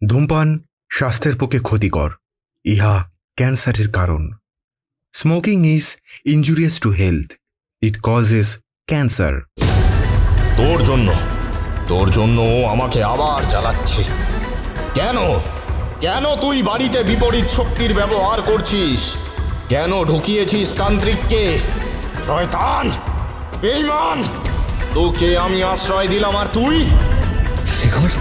ধূমপান স্বাস্থ্যের পক্ষে ক্ষতিকর, ইহা ক্যান্সারের কারণ। Smoking is injurious to health, it causes cancer. তোর জন্য আমাকে আবার জ্বালাচ্ছে। কেন কেন তুই বাড়িতে বিপরীত শক্তির ব্যবহার করছিস? কেন ঢুকিয়েছিস তান্ত্রিককে? শয়তান, বেঈমান, তোকে আমি আশ্রয় দিলাম আর তুই? শেখর,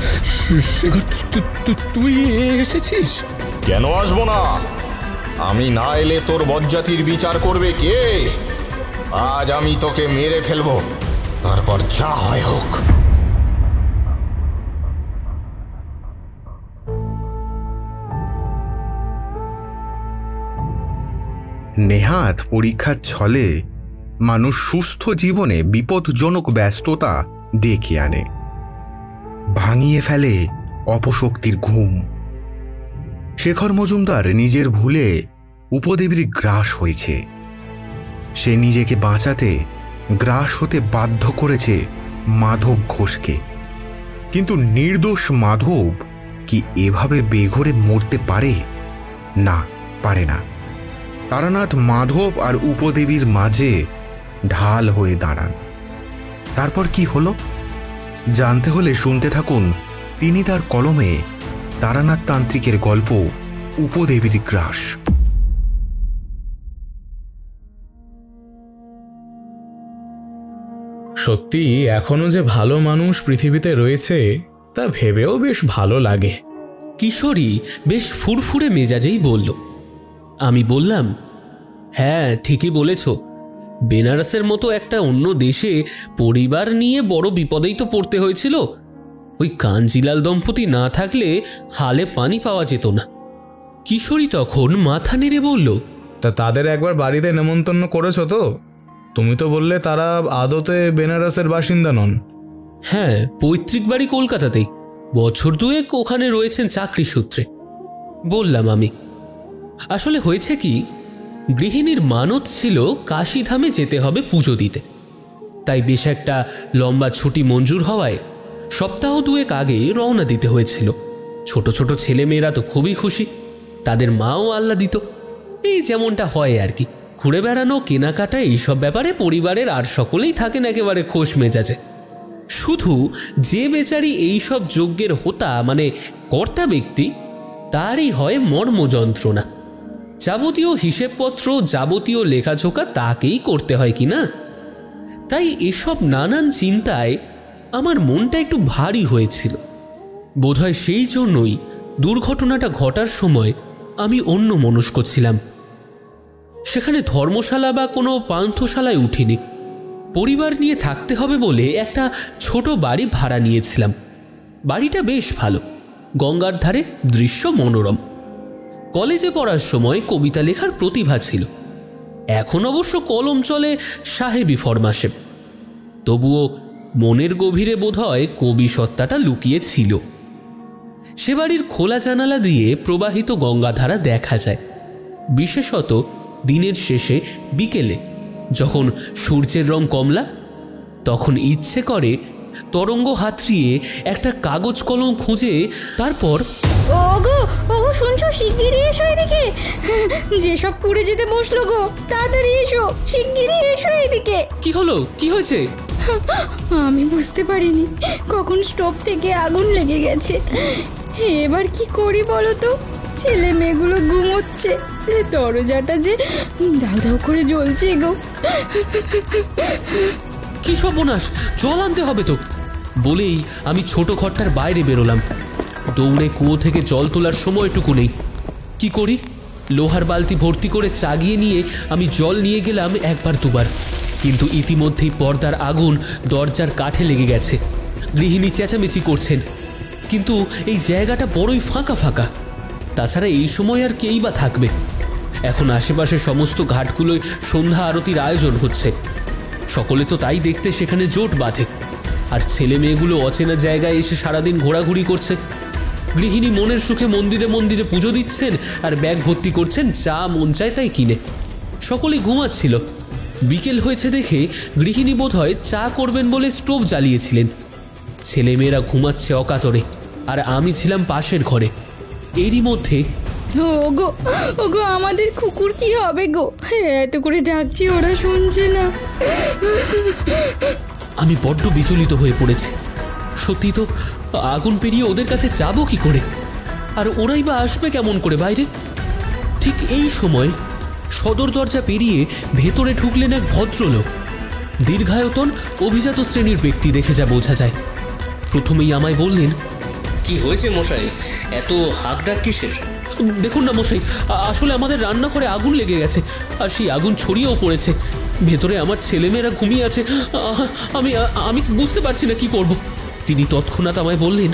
তুই এসেছিস? কেন আসবো না? আমি না এলে তোর বজ্জাতির বিচার করবে কে? আজ আমি তোকে মেরে ফেলবো, তারপর যা হয় হোক। নেহাত পরীক্ষার ছলে মানুষ সুস্থ জীবনে বিপদজনক ব্যস্ততা ডেকে আনে, ভাঙিয়ে ফেলে অপশক্তির ঘুম। শেখর মজুমদার নিজের ভুলে উপদেবীর গ্রাস হয়েছে। সে নিজেকে বাঁচাতে গ্রাস হতে বাধ্য করেছে মাধব ঘোষকে। কিন্তু নির্দোষ মাধব কি এভাবে বেঘরে মরতে পারে? না, পারে না। তারানাথ মাধব আর উপদেবীর মাঝে ঢাল হয়ে দাঁড়ান। তারপর কি হলো জানতে হলে শুনতে থাকুন তিনি তার কলমে তারানাথ তান্ত্রিকের গল্প উপদেবীর গ্রাস। সত্যি এখনো যে ভালো মানুষ পৃথিবীতে রয়েছে তা ভেবেও বেশ ভালো লাগে। কিশোরী বেশ ফুরফুরে মেজাজেই বলল। আমি বললাম, হ্যাঁ ঠিকই বলেছ। বেনারসের মতো একটা অন্য দেশে পরিবার নিয়ে বড় বিপদেই তো পড়তে হয়েছিল। ওই কাঞ্জিলাল দম্পতি না থাকলে হালে পানি পাওয়া যেত না। কিশোরী তখন মাথা নেড়ে বলল, তা তাদের একবার বাড়িতে নেমন্তন্ন করেছ তো? তুমি তো বললে তারা আদতে বেনারসের বাসিন্দা নন। হ্যাঁ, পৈতৃক বাড়ি কলকাতাতেই, বছর দুয়েক ওখানে রয়েছেন চাকরি সূত্রে। বললাম আমি। আসলে হয়েছে কি, গৃহিণীর মানত ছিল কাশীধামে যেতে হবে পুজো দিতে। তাই বেশ একটা লম্বা ছুটি মঞ্জুর হওয়ায় সপ্তাহ দুয়েক আগে রওনা দিতে হয়েছিল। ছোট ছোট ছেলেমেয়েরা তো খুবই খুশি, তাদের মাও আহ্লাদিত। এই যেমনটা হয় আর কি, ঘুরে বেড়ানো, কেনাকাটা, এইসব ব্যাপারে পরিবারের আর সকলেই থাকেন একেবারে খোশ মেজাজে। শুধু যে বেচারি এইসব যজ্ঞের হোতা মানে কর্তা ব্যক্তি, তারই হয় মর্ম যন্ত্রণা। যাবতীয় হিসেবপত্র, যাবতীয় লেখাজোকা তাকেই করতে হয় কি না। তাই এসব নানান চিন্তায় আমার মনটা একটু ভারী হয়েছিল। বোধহয় সেই জন্যই দুর্ঘটনাটা ঘটার সময় আমি অন্য মনস্ক ছিলাম। সেখানে ধর্মশালা বা কোনো পান্থশালায় উঠিনি। পরিবার নিয়ে থাকতে হবে বলে একটা ছোট বাড়ি ভাড়া নিয়েছিলাম। বাড়িটা বেশ ভালো, গঙ্গার ধারে, দৃশ্য মনোরম। কলেজে পড়ার সময় কবিতা লেখার প্রতিভা ছিল। এখন অবশ্য কলম চলে সাহেবি ফরমাসে। তবুও মনের গভীরে বোধহয় কবি সত্তাটা লুকিয়ে ছিল। সে বাড়ির খোলা জানালা দিয়ে প্রবাহিত গঙ্গাধারা দেখা যায়, বিশেষত দিনের শেষে বিকেলে যখন সূর্যের রং কমলা। তখন ইচ্ছে করে তরঙ্গ হাতড়িয়ে একটা কাগজ কলম খুঁজে তারপর ওগো ওগো শুনছো, শিগগিরই এসো এদিকে। যেসব পুড়ে যেতে বসলো গো, তাড়াতাড়ি এসো, শিগগিরই এসো এদিকে। কি হলো, কি হয়েছে? আমি বুঝতে পারিনি কখন স্টোভ থেকে আগুন লেগে গেছে। এবার কি করি বলো তো? ছেলে মেয়েগুলো ঘুমোচ্ছে, দরজাটা যে দাউ দাউ করে জ্বলছে গো। কি সর্বনাশ, জল আনতে হবে তো। বলেই আমি ছোট ঘরটার বাইরে বেরোলাম। দৌড়ে কুয়ো থেকে জল তোলার সময়টুকু নেই। কি করি, লোহার বালতি ভর্তি করে চাগিয়ে নিয়ে আমি জল নিয়ে গেলাম একবার দুবার। কিন্তু ইতিমধ্যেই পর্দার আগুন দরজার কাঠে লেগে গেছে। গৃহিণী চেঁচামেচি করছেন, কিন্তু এই জায়গাটা বড়ই ফাঁকা ফাঁকা। তাছাড়া এই সময় আর কেই বা থাকবে? এখন আশেপাশে সমস্ত ঘাটগুলোয় সন্ধ্যা আরতির আয়োজন হচ্ছে। সকলে তো তাই দেখতে সেখানে জোট বাঁধে। আর ছেলে মেয়েগুলো অচেনা জায়গায় এসে সারাদিন ঘোরাঘুরি করছে। গৃহিণী মনের সুখে মন্দিরে মন্দিরে পুজো দিচ্ছেন আর ব্যাগ ভর্তি করছেন যা মন চায় তাই কিনে। সকলেই ঘুমাচ্ছিল। বিকেল হয়েছে দেখে গৃহিণী বোধহয় চা করবেন বলে স্টোভ জ্বালিয়েছিলেন। ছেলেমেয়েরা ঘুমাচ্ছে অকাতরে। আর আমি ছিলাম পাশের ঘরে। এরই মধ্যে ওগো ওগো, আমাদের কুকুর কি হবে গো? এত করে ডাকছি, ওরা শুনছে না। আমি বড্ড বিচলিত হয়ে পড়েছি। সত্যি তো, আগুন পেরিয়ে ওদের কাছে যাবো কি করে? আর ওরাই বা আসবে কেমন করে বাইরে? ঠিক এই সময় সদর দরজা পেরিয়ে ভেতরে ঢুকলেন এক ভদ্রলোক। দীর্ঘায়তন, অভিজাত শ্রেণীর ব্যক্তি দেখে যা বোঝা যায়। প্রথমেই আমায় বললেন, কি হয়েছে মশাই, এত হাঁকডাক কিসের? দেখুন না মশাই, আসলে আমাদের রান্নাঘরে আগুন লেগে গেছে, আর সেই আগুন ছড়িয়েও পড়েছে। ভেতরে আমার ছেলেমেয়েরা ঘুমিয়ে আছে। আমি আমি বুঝতে পারছি না কি করব। তিনি তৎক্ষণাৎ আমায় বললেন,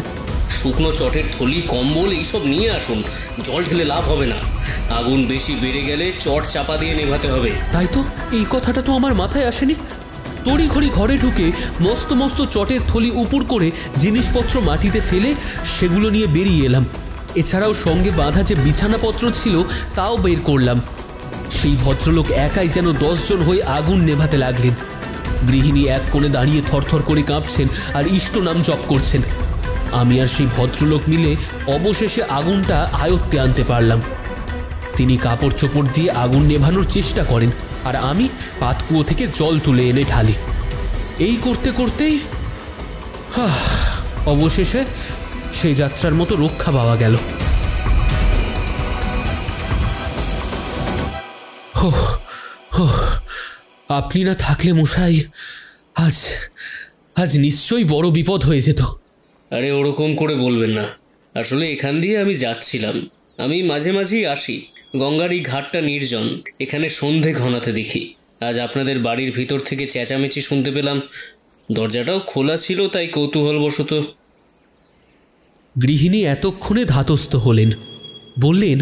শুকনো চটের থলি, কম্বল এইসব নিয়ে আসুন। জল ঢেলে লাভ হবে না, আগুন বেশি বেড়ে গেলে চট চাপা দিয়ে নেভাতে হবে। তাই তো, এই কথাটা তো আমার মাথায় আসেনি। তড়িঘড়ি ঘরে ঢুকে মস্ত মস্ত চটের থলি উপুড় করে জিনিসপত্র মাটিতে ফেলে সেগুলো নিয়ে বেরিয়ে এলাম। এছাড়াও সঙ্গে বাঁধা যে বিছানাপত্র ছিল তাও বের করলাম। সেই ভদ্রলোক একাই যেন 10 জন হয়ে আগুন নেভাতে লাগলেন। গৃহিণী এক কোণে দাঁড়িয়ে থরথর করে কাঁপছেন আর ইষ্ট নাম জপ করছেন। আমি আর সেই ভদ্রলোক মিলে অবশেষে আগুনটা আয়ত্তে আনতে পারলাম। তিনি কাপড় চোপড় দিয়ে আগুন নেভানোর চেষ্টা করেন, আর আমি পাতকুয়ো থেকে জল তুলে এনে ঢালি। এই করতে করতেই অবশেষে সেই যাত্রার মতো রক্ষা পাওয়া গেল। আপনি না থাকলে মশাই, আজ আজ নিশ্চয়ই বড় বিপদ হয়ে যেত। আরে ওরকম করে বলবেন না, আসলে এখান দিয়ে আমি যাচ্ছিলাম। আমি মাঝে মাঝেই আসি। গঙ্গার এই ঘাটটা নির্জন, এখানে সন্ধে ঘনাতে দেখি। আজ আপনাদের বাড়ির ভিতর থেকে চেঁচামেচি শুনতে পেলাম। দরজাটাও খোলা ছিল, তাই কৌতূহলবশত। গৃহিণী এতক্ষণে ধাতস্থ হলেন, বললেন,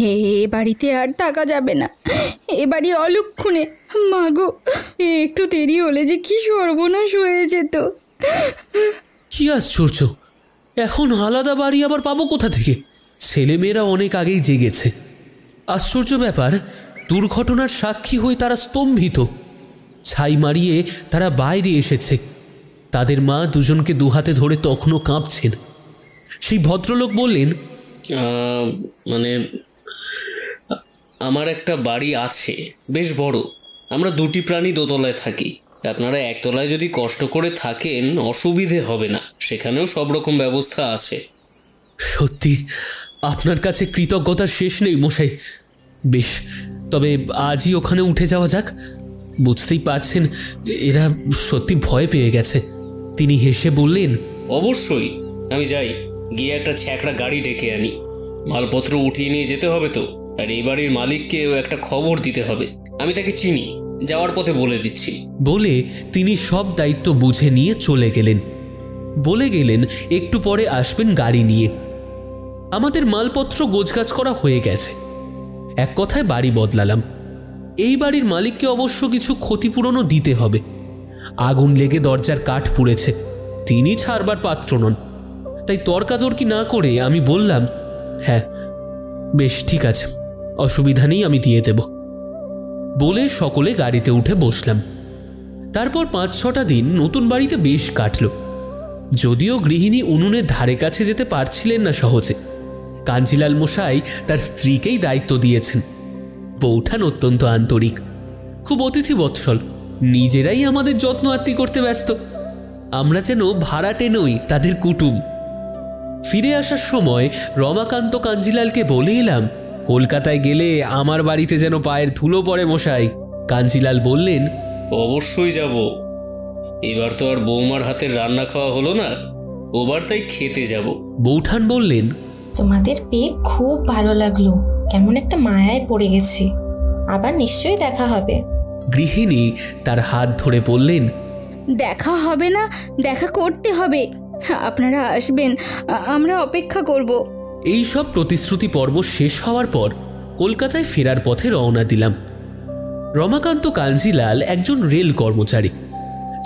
এ বাড়িতে আর থাকা যাবে না, এ বাড়ি অলক্ষণে। মাগো, একটু দেরি হলে যে কি সর্বনাশ হয়ে যেত। কি আশ্চর্য, এখন আলাদা বাড়ি আবার পাবো কোথা থেকে? ছেলেমেয়েরা অনেক আগেই জেগেছে। আশ্চর্য ব্যাপার, দুর্ঘটনার সাক্ষী হয়ে তারা স্তম্ভিত। ছাই মারিয়ে তারা বাইরে এসেছে। তাদের মা দুজনকে দুহাতে ধরে তখনও কাঁপছেন। সেই ভদ্রলোক বললেন, মানে আমার একটা বাড়ি আছে, বেশ বড়। আমরা দুটি প্রাণী দোতলায় থাকি। আপনারা একতলায় যদি কষ্ট করে থাকেন অসুবিধে হবে না, সেখানেও সব রকম ব্যবস্থা আছে। সত্যি আপনার কাছে কৃতজ্ঞতার শেষ নেই মশাই। বেশ, তবে আজই ওখানে উঠে যাওয়া যাক। বুঝতেই পারছেন এরা সত্যি ভয় পেয়ে গেছে। তিনি হেসে বললেন, অবশ্যই, আমি যাই, গিয়ে একটা ছ্যাঁকড়া গাড়ি ডেকে আনি। মালপত্র উঠিয়ে নিয়ে যেতে হবে তো, আর এই বাড়ির মালিককেও একটা খবর দিতে হবে। আমি তাকে চিনি, যাওয়ার পথে বলে দিচ্ছি। বলে তিনি সব দায়িত্ব বুঝে নিয়ে চলে গেলেন। বলে গেলেন একটু পরে আসবেন গাড়ি নিয়ে। আমাদের মালপত্র গোছগাছ করা হয়ে গেছে। এক কথায় বাড়ি বদলালাম। এই বাড়ির মালিককে অবশ্য কিছু ক্ষতিপূরণও দিতে হবে। আগুন লেগে দরজার কাঠ পুড়েছে, তিনি ছাড়বার পাত্র নন। তাই তর্কাতর্কি না করে আমি বললাম, হ্যাঁ বেশ ঠিক আছে, অসুবিধা নেই, আমি দিয়ে দেব। বলে সকলে গাড়িতে উঠে বসলাম। তারপর 5-6টা দিন নতুন বাড়িতে বেশ কাটল। যদিও গৃহিণী উনুনের ধারে কাছে যেতে পারছিলেন না সহজে। কাঞ্জিলাল মশাই তার স্ত্রীকেই দায়িত্ব দিয়েছেন। বৌঠান অত্যন্ত আন্তরিক, খুব অতিথি বৎসল, নিজেরাই আমাদের যত্ন আত্তি করতে ব্যস্ত। আমরা যেন ভাড়াটে নই, তাদের কুটুম। ফিরে আসার সময় রমাকান্ত কাঞ্জিলালকে বলে এলাম, কলকাতায় গেলে আমার বাড়িতে যেন পায়ের ধুলো পড়ে মশাই। কাঞ্জিলাল বললেন, অবশ্যই যাব। এবার তো আর বৌমার হাতের রান্না খাওয়া হলো না, ওবার তাই খেতে যাব। বৌঠান বললেন, তোমাদের পেয়ে খুব ভালো লাগলো, কেমন একটা মায়ায় পড়ে গেছি। আবার নিশ্চয়ই দেখা হবে। গৃহিণী তার হাত ধরে বললেন, দেখা হবে না, দেখা করতে হবে। আপনারা আসবেন, আমরা অপেক্ষা করব। এই সব প্রতিশ্রুতি পর্ব শেষ হওয়ার পর কলকাতায় ফেরার পথে রওনা দিলাম। রমাকান্ত কাঞ্জিলাল একজন রেল কর্মচারী,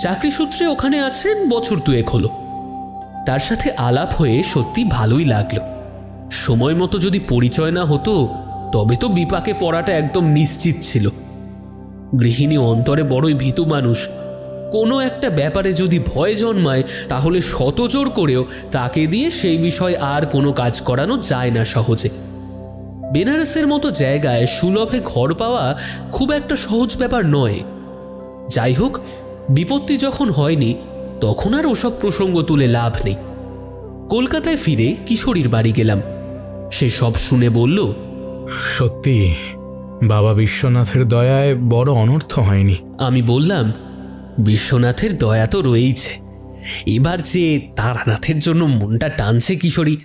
চাকরি সূত্রে ওখানে আছেন, বছর 2 হলো। তার সাথে আলাপ হয়ে সত্যি ভালোই লাগলো। সময় মতো যদি পরিচয় না হতো তবে তো বিপাকে পড়াটা একদম নিশ্চিত ছিল। গৃহিণী অন্তরে বড়ই ভীতু মানুষ, কোনো একটা ব্যাপারে যদি ভয় জন্মায় তাহলে শতজোর করেও তাকে দিয়ে সেই বিষয়ে আর কোনো কাজ করানো যায় না সহজে। বেনারসের মতো জায়গায় সুলভে ঘর পাওয়া খুব একটা সহজ ব্যাপার নয়। যাই হোক, বিপত্তি যখন হয়নি তখন আর ওসব প্রসঙ্গ তুলে লাভ নেই। কলকাতায় ফিরে কিশোরীর বাড়ি গেলাম। সে সব শুনে বলল, সত্যি বাবা বিশ্বনাথের দয়ায় বড় অনর্থ হয়নি। আমি বললাম, বিশ্বনাথের দয়া তো রয়েইছে, এবার যে তারানাথের জন্য মনটা টানছে কিশোরী,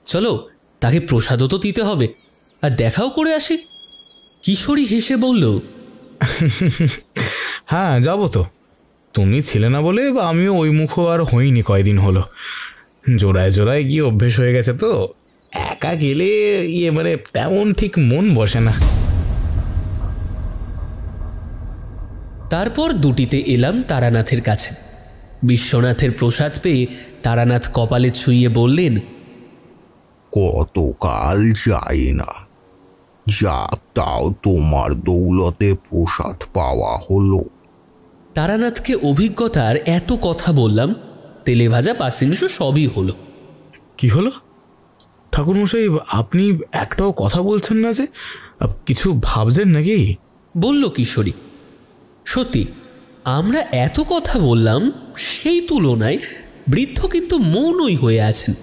চলো তাকে প্রসাদও তো দিতে হবে, আর দেখাও করে আসি। কিশোরী হেসে বলল, হ্যাঁ যাব তো, তুমি ছিলে না বলে আমিও ওই মুখো আর হইনি কয়দিন হলো। জোড়ায় জোড়ায় গিয়ে অভ্যেস হয়ে গেছে তো, একা গেলে তেমন ঠিক মন বসে না। তারপর দুটিতে এলাম তারানাথের কাছে। বিশ্বনাথের প্রসাদ পেয়ে তারানাথ কপালে ছুঁয়ে বললেন, কতকাল যায় না, যাক তাও তোমার দৌলতে প্রসাদ পাওয়া হলো। তারানাথকে অভিজ্ঞতার এত কথা বললাম, তেলে ভাজা পাসিংস সবই হলো। কি হলো ঠাকুরমশাই, আপনি একটাও কথা বলছেন না যে? কিছু ভাবছেন নাকি? বলল কিশোরী। সত্যি আমরা এত কথা বললাম, সেই তুলনায় বৃদ্ধ কিন্তু মৌনই হয়ে আছেন।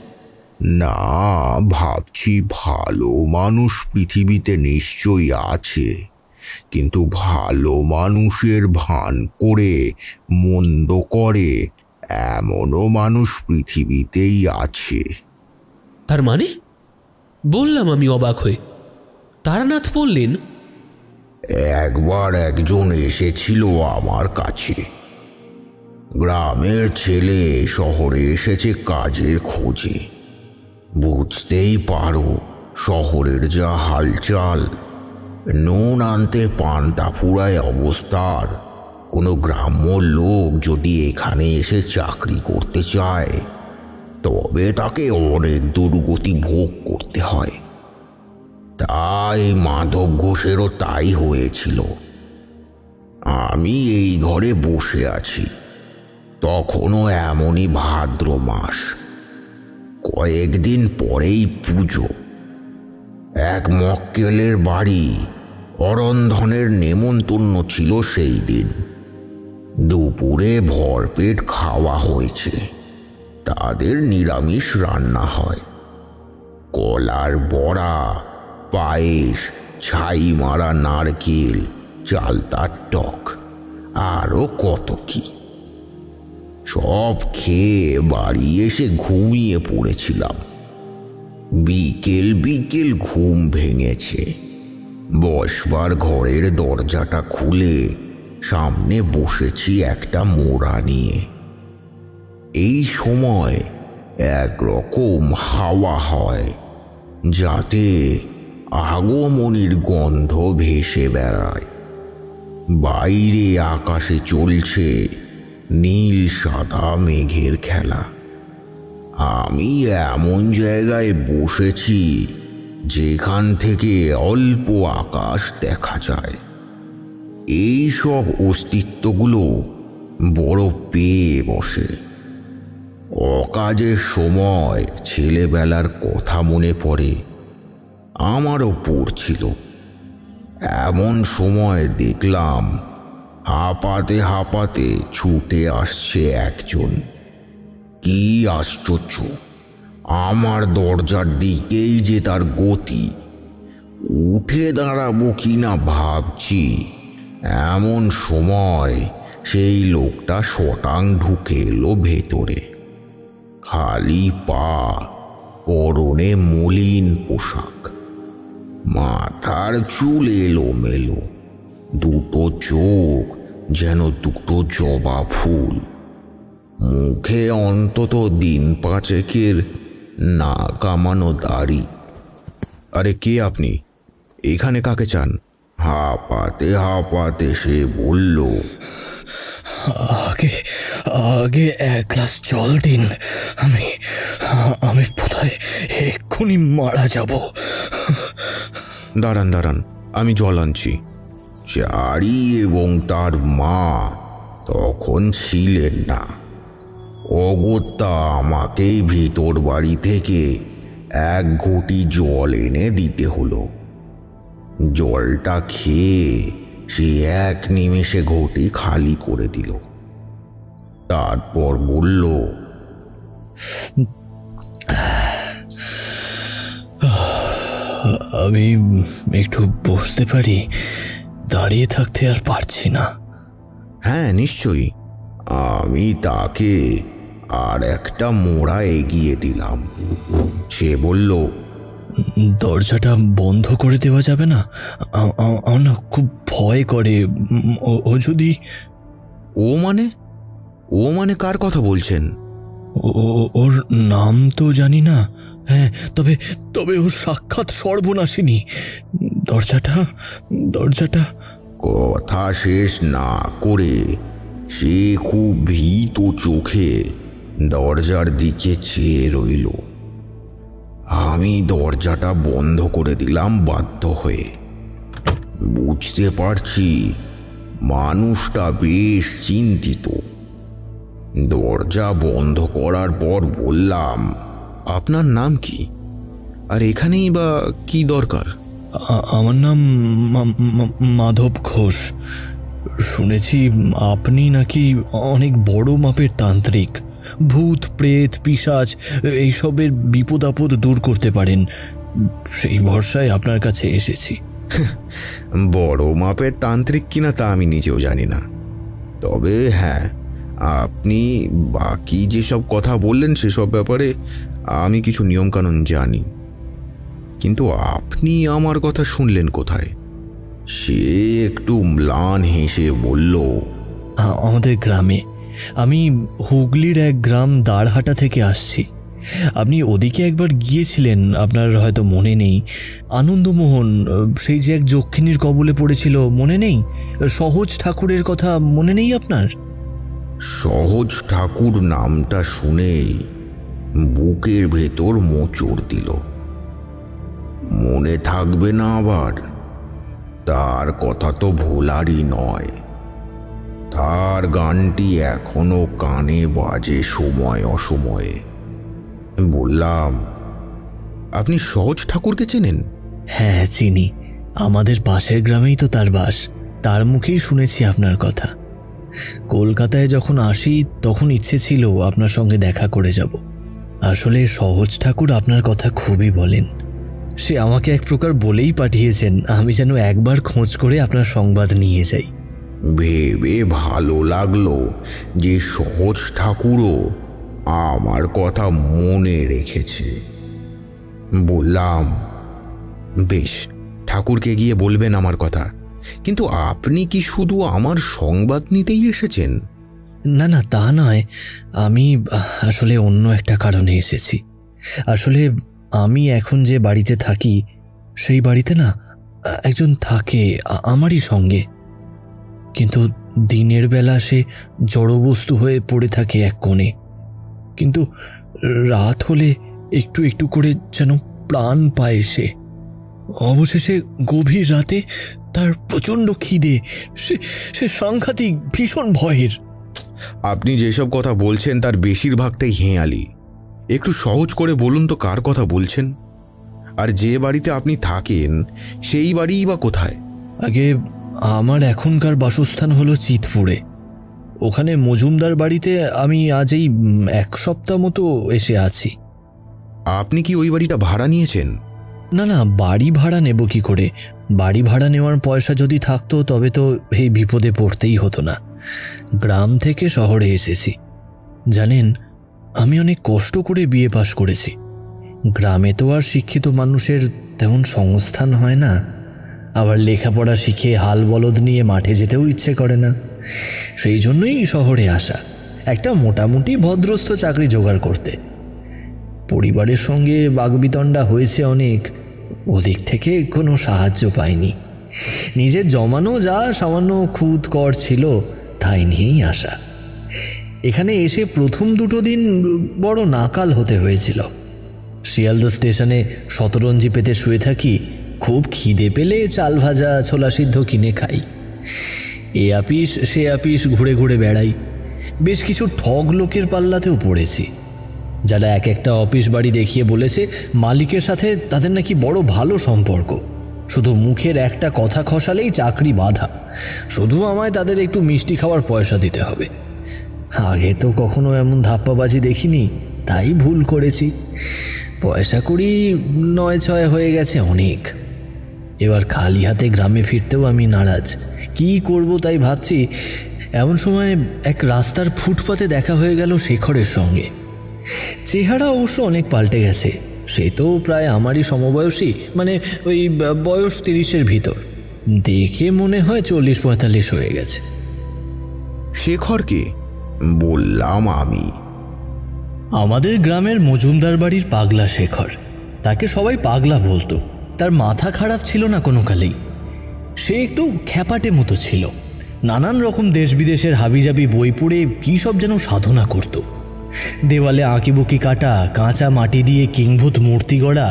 না, ভাবছি ভালো মানুষ পৃথিবীতে নিশ্চয়ই আছে, কিন্তু ভালো মানুষের ভান করে মন্দ করে এমনও মানুষ পৃথিবীতেই আছে। তার মানে? বললাম আমি অবাক হয়ে। তারানাথ বললেন, একবার একজন এসেছিল আমার কাছে। গ্রামের ছেলে শহরে এসেছে কাজের খোঁজে। বুঝতেই পারো শহরের যা হালচাল, নুন আনতে পান্তা ফুরায় অবস্থার। কোনো গ্রাম্য লোক যদি এখানে এসে চাকরি করতে চায় তবে তাকে অনেক দুর্গতি ভোগ করতে হয়। তাই মাধব ঘোষেরও তাই হয়েছিল। আমি এই ঘরে বসে আছি, তখনও এমনই ভাদ্র মাস। কয়েকদিন পরেই পুজো। এক মক্কেলের বাড়ি অরন্ধনের নেমন্তন্ন ছিল সেই দিন। দুপুরে ভরপেট খাওয়া হয়েছে। তাদের নিরামিষ রান্না হয়। কলার বড়া, পায়েস, ছাই মারা নারকেল, চালতার টক, আরও কত কি। সব খেয়ে বাড়ি এসে ঘুমিয়ে পড়েছিলাম। বিকেল বিকেল ঘুম ভেঙেছে। বসবার ঘরের দরজাটা খুলে সামনে বসেছি একটা মোড়া নিয়ে। এই সময় একরকম হাওয়া হয়, যাতে আগমনীর গন্ধ ভেসে বেড়ায়। বাইরে আকাশে চলছে নীল সাদা মেঘের খেলা। আমি এমন জায়গায় বসেছি যেখান থেকে অল্প আকাশ দেখা যায়। এই সব অস্তিত্বগুলো বড় পেয়ে বসে। অকাজের সময় ছেলেবেলার কথা মনে পড়ে। আমারও পড়ছিল। এমন সময় দেখলাম হাঁপাতে হাঁপাতে ছুটে আসছে একজন। কি আশ্চর্য, আমার দরজার দিকেই যে তার গতি। উঠে দাঁড়াবো কিনা ভাবছি, এমন সময় সেই লোকটা শটাং ঢুকে এলো ভেতরে। খালি পা, পরনে মলিন পোশাক, মাথার চুল এলোমেলো, দুটো চোখ যেন দুটো জবা ফুল, মুখে অন্তত দিন পাঁচেকের না কামানো দাড়ি। আরে কে আপনি? এখানে কাকে চান? হাঁপাতে হাঁপাতে সে বলল, আগে আগে এক গ্লাস জল দিন, আমি বোধহয় এক্ষুনি মারা যাব। দাঁড়ান দাঁড়ান, আমি জল আনছি। চারি এবং তার মা তখন ছিলেন না। অগত্যা আমাকেই ভিতর বাড়ি থেকে এক ঘটি জল এনে দিতে হলো। জলটা খেয়ে সে এক নিমেষে ঘটি খালি করে দিল। তারপর বলল, আমি একটু বসতে পারি? দাঁড়িয়ে থাকতে আর পারছি না। হ্যাঁ, নিশ্চয়ই। আমি তাকে আর একটা মোড়া এগিয়ে দিলাম। সে বলল, দরজাটা বন্ধ করে দেওয়া যাবে না? আমার না খুব ভয় করে। ও যদি... ও মানে কার কথা বলছেন? ওর নাম তো জানি না। হ্যাঁ, তবে ও সাক্ষাৎ সর্বনাশিনী। দরজাটা কথা শেষ না করে সে খুব ভীত চোখে দরজার দিকে চেয়ে রইল। আমি দরজাটা বন্ধ করে দিলাম বাধ্য হয়ে। বুঝতে পারছি মানুষটা বেশ চিন্তিত। দরজা বন্ধ করার পর বললাম, আপনার নাম কি, আর এখানেই বা কি দরকার? আমার নাম মাধব ঘোষ। শুনেছি আপনি নাকি অনেক বড় মাপের তান্ত্রিক। ভূত, প্রেত, পিশাচ এইসবের বিপদ আপদ দূর করতে পারেন। সেই ভরসায় আপনার কাছে এসেছি। বড় মাপের তান্ত্রিক কিনা তা আমি নিজেও জানি না, তবে হ্যাঁ, আপনি বাকি যেসব কথা বললেন সেসব ব্যাপারে আমি কিছু নিয়মকানুন জানি। কিন্তু আপনি আমার কথা শুনলেন কোথায়? সে একটু ম্লান হেসে বলল, আমাদের গ্রামে। আমি হুগলির এক গ্রাম দাঁড়হাটা থেকে আসছি। আপনি ওদিকে একবার গিয়েছিলেন, আপনার হয়তো মনে নেই। আনন্দমোহন, সেই যে এক যক্ষিণীর কবলে পড়েছিল, মনে নেই? সহজ ঠাকুরের কথা মনে নেই আপনার? সহজ ঠাকুর নামটা শুনেই বুকের ভেতর মোচড় দিল। মনে থাকবে না আবার? তার কথা তো ভোলারই নয়। তার গানটি এখনো কানে বাজে সময় অসময়ে। বললাম, আপনি সহজ ঠাকুরকে চেনেন? হ্যাঁ, চিনি। আমাদের পাশের গ্রামেই তো তার বাস। তার মুখেই শুনেছি আপনার কথা। কলকাতায় যখন আসি তখন ইচ্ছে ছিল আপনার সঙ্গে দেখা করে যাব। আসলে সহজ ঠাকুর আপনার কথা খুবই বলেন। সে আমাকে এক প্রকার বলেই পাঠিয়েছেন আমি যেন একবার খোঁজ করে আপনার সংবাদ নিয়ে যাই। ভেবে ভালো লাগলো যে সহজ ঠাকুরও আমার কথা মনে রেখেছে। বললাম, বেশ, ঠাকুরকে গিয়ে বলবেন আমার কথা। কিন্তু আপনি কি শুধু আমার সংবাদ নিতেই এসেছেন? না না, তা নয়। আমি আসলে অন্য একটা কারণে এসেছি। আসলে আমি এখন যে বাড়িতে থাকি সেই বাড়িতে না একজন থাকে আমারই সঙ্গে, কিন্তু দিনের বেলা সে জড়বস্তু হয়ে পড়ে থাকে এক কোণে। কিন্তু রাত হলে একটু একটু করে যেন প্রাণ পায় সে। অবশেষে গভীর রাতে তার প্রচণ্ড খিদে, সে সাংঘাতিক ভীষণ ভয়ের। আপনি যেসব কথা বলছেন তার বেশিরভাগটাই হেঁয়ালি। একটু সহজ করে বলুন তো কার কথা বলছেন, আর যে বাড়িতে আপনি থাকেন সেই বাড়িই বা কোথায়? আগে আমার এখনকার বাসস্থান হলো চিতপুরে। ওখানে মজুমদার বাড়িতে আমি আজ এই 1 সপ্তাহ মতো এসে আছি। আপনি কি ওই বাড়িটা ভাড়া নিয়েছেন? না না, বাড়ি ভাড়া নেব কি করে? বাড়ি ভাড়া নেওয়ার পয়সা যদি থাকতো তবে তো এই বিপদে পড়তেই হতো না। গ্রাম থেকে শহরে এসেছি। জানেন, আমি অনেক কষ্ট করে বিয়ে পাশ করেছি। গ্রামে তো আর শিক্ষিত মানুষের তেমন সংস্থান হয় না। আবার লেখাপড়া শিখে হাল বলদ নিয়ে মাঠে যেতেও ইচ্ছে করে না। সেই জন্যই শহরে আসা, একটা মোটামুটি ভদ্রস্থ চাকরি জোগাড় করতে। পরিবারের সঙ্গে বাগবিতণ্ডা হয়েছে অনেক, ওদিক থেকে কোনো সাহায্য পাইনি। নিজের জমানো যা সামান্য খুদ কর ছিল তাই নিয়েই আসা। এখানে এসে প্রথম 2 দিন বড় নাকাল হতে হয়েছিল। শিয়ালদা স্টেশনে শতরঞ্জি পেতে শুয়ে থাকি, খুব খিদে পেলে চাল ভাজা ছোলা সিদ্ধ কিনে খাই। এ আপিস সে আপিস ঘুরে ঘুরে বেড়াই। বেশ কিছু ঠগ লোকের পাল্লাতেও পড়েছি, যারা এক একটা অফিস বাড়ি দেখিয়ে বলেছে মালিকের সাথে তাদের নাকি বড় ভালো সম্পর্ক, শুধু মুখের একটা কথা খসালেই চাকরি বাঁধা, শুধু আমায় তাদের একটু মিষ্টি খাওয়ার পয়সা দিতে হবে। আগে তো কখনো এমন ধাপ্পাবাজি দেখিনি, তাই ভুল করেছি। পয়সা কড়ি 9-6 হয়ে গেছে অনেক। এবার খালি হাতে গ্রামে ফিরতেও আমি নারাজ। কি করব তাই ভাবছি, এমন সময় এক রাস্তার ফুটপাতে দেখা হয়ে গেল শেখরের সঙ্গে। চেহারা অবশ্য অনেক পাল্টে গেছে, সে তো প্রায় আমারই সমবয়সী, মানে ওই বয়স 30-এর ভিতর। দেখে মনে হয় 40-45 হয়ে গেছে। শেখরকে বললাম আমি। আমাদের গ্রামের মজুমদার বাড়ির পাগলা শেখর। তাকে সবাই পাগলা বলতো। তার মাথা খারাপ ছিল না কোনো কালেই। সে একটু খ্যাপাটে মতো ছিল। নানান রকম দেশ বিদেশের হাবিজাবি বই পড়ে কী সব যেন সাধনা করত। দেওয়ালে আঁকিবুকি কাটা, কাঁচা মাটি দিয়ে কিংভূত মূর্তি গড়া,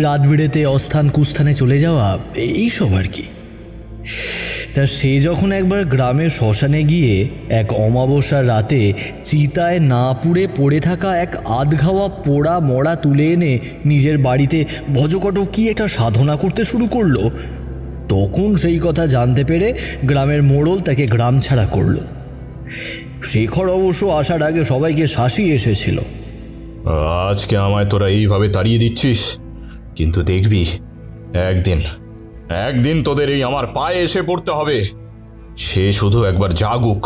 রাত বিড়েতে অস্থান কুস্থানে চলে যাওয়া, এইসব আর কি। তা সে যখন একবার গ্রামের শ্মশানে গিয়ে এক অমাবস্যার রাতে চিতায় না পুড়ে পড়ে থাকা এক আধখাওয়া পোড়া মরা তুলে এনে নিজের বাড়িতে ভজকট কি একটা সাধনা করতে শুরু করলো, তখন সেই কথা জানতে পেরে গ্রামের মোড়ল তাকে গ্রাম ছাড়া করল। শেখর অবশ্য আসার আগে সবাইকে শাসিয়ে এসেছিল। আজকে আমায় তোরা এইভাবে তাড়িয়ে দিচ্ছিস, কিন্তু দেখবি একদিন তোদের এই আমার পায়ে এসে পড়তে হবে। সে শুধু একবার জাগুক,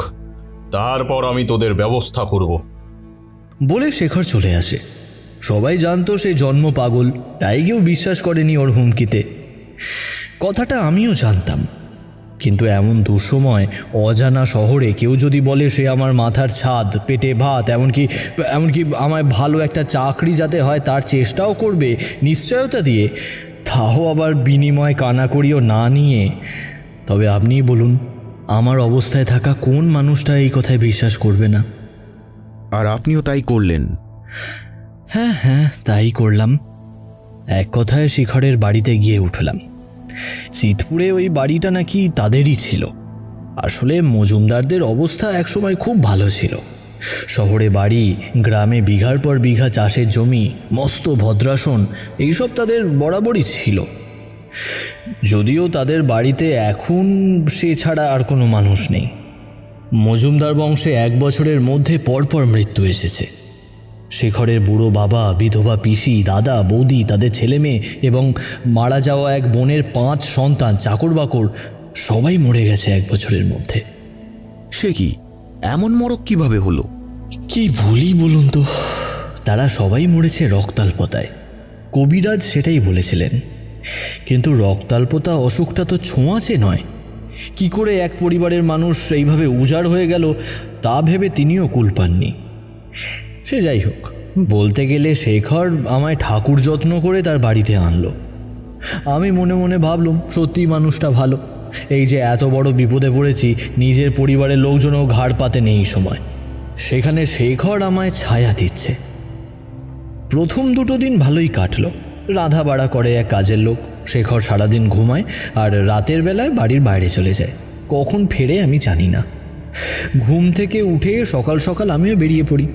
তারপর আমি তোদের ব্যবস্থা করব। বলে শেখর চলে আসে। সবাই জানতো সে জন্ম পাগল, তাই কেউ বিশ্বাস করেনি ওর হুমকিতে। কথাটা আমিও জানতাম, কিন্তু এমন দুঃসময় অজানা শহরে কেউ যদি বলে সে আমার মাথার ছাদ, পেটে ভাত, এমনকি আমায় ভালো একটা চাকরি যাতে হয় তার চেষ্টাও করবে নিশ্চয়তা দিয়ে, তাও আবার বিনিময় কানাকড়িও না নিয়ে, তবে আপনিই বলুন আমার অবস্থায় থাকা কোন মানুষটা এই কথায় বিশ্বাস করবে না? আর আপনিও তাই করলেন? হ্যাঁ, তাই করলাম। এক কথায় শিখরের বাড়িতে গিয়ে উঠলাম। চিতপুরে ওই বাড়িটা নাকি তাদেরই ছিল। আসলে মজুমদারদের অবস্থা একসময় খুব ভালো ছিল। শহরে বাড়ি, গ্রামে বিঘার পর বিঘা চাষের জমি, মস্ত ভদ্রাসন, এইসব তাদের বরাবরই ছিল। যদিও তাদের বাড়িতে এখন সে ছাড়া আর কোনো মানুষ নেই। মজুমদার বংশে 1 বছরের মধ্যে পরপর মৃত্যু এসেছে। শেখরের বুড়ো বাবা, বিধবা পিসি, দাদা, বৌদি, তাদের ছেলে মেয়ে এবং মারা যাওয়া এক বোনের 5 সন্তান, চাকর বাকর, সবাই মরে গেছে 1 বছরের মধ্যে। সে কি, এমন মরক কিভাবে হলো? কি বলি বলুন তো, তারা সবাই মরেছে রক্তাল্পতায়। কবিরাজ সেটাই বলেছিলেন, কিন্তু রক্তাল্পতা অসুখটা তো ছোঁয়াচে নয়। কি করে এক পরিবারের মানুষ এইভাবে উজাড় হয়ে গেল তা ভেবে তিনিও কুল পাননি। সে যাই হোক, বলতে গেলে শেখর আমায় ঠাকুর যত্ন করে তার বাড়িতে আনলো। আমি মনে মনে ভাবলাম সত্যি মানুষটা ভালো। এই যে এত বড় বিপদে পড়েছি, নিজের পরিবারের লোকজনও ঘাড় পাতে নেই সময়, সেখানে শেখর আমায় ছায়া দিচ্ছে। প্রথম 2 দিন ভালোই কাটলো। রাধা বাড়া করে এক কাজের লোক। শেখর সারাদিন ঘুমায় আর রাতের বেলায় বাড়ির বাইরে চলে যায়। কখন ফেরে আমি জানি না। ঘুম থেকে উঠে সকাল সকাল আমিও বেরিয়ে পড়ি।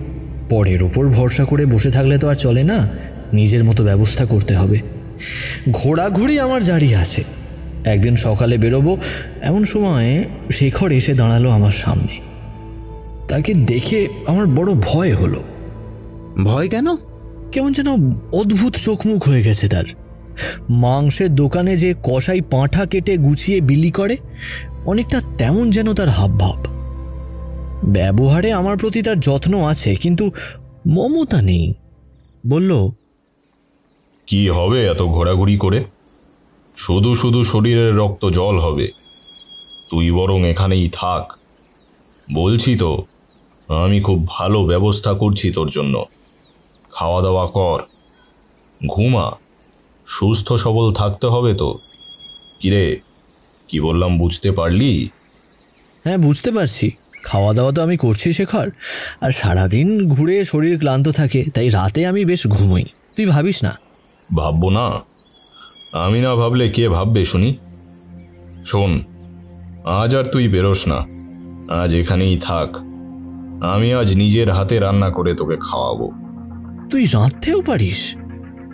পরের ওপর ভরসা করে বসে থাকলে তো আর চলে না, নিজের মতো ব্যবস্থা করতে হবে। ঘোরাঘুরি আমার জারি আছে। একদিন সকালে বেরোবো, এমন সময় শেখর এসে দাঁড়ালো আমার সামনে। তাকে দেখে আমার বড় ভয় হলো। ভয় কেন? কেমন যেন অদ্ভুত চোখমুখ হয়ে গেছে তার। মাংসের দোকানে যে কসাই পাঁঠা কেটে গুছিয়ে বিলি করে, অনেকটা তেমন যেন তার হাবভাব। ব্যবহারে আমার প্রতি তার যত্ন আছে, কিন্তু মমতা নেই। বলল, কি হবে এত ঘোরাঘুরি করে? শুধু শুধু শরীরের রক্ত জল হবে। তুই বরং এখানেই থাক। বলছি তো, আমি খুব ভালো ব্যবস্থা করছি তোর জন্য। খাওয়া দাওয়া কর, ঘুমা, সুস্থ সবল থাকতে হবে তো। কিরে, কি বললাম বুঝতে পারলি? হ্যাঁ, বুঝতে পারছি। খাওয়া দাওয়া তো আমি করছি শেখর, আর সারাদিন ঘুরে শরীর ক্লান্ত থাকে, তাই রাতে আমি বেশ ঘুমোই। তুই ভাবিস না। ভাববো না? আমি না ভাবলে কে ভাববে শুনি? শোন, আজ আর তুই বেরোস না, আজ এখানেই থাক। আমি আজ নিজের হাতে রান্না করে তোকে খাওয়াবো। তুই রাঁধতেও পারিস?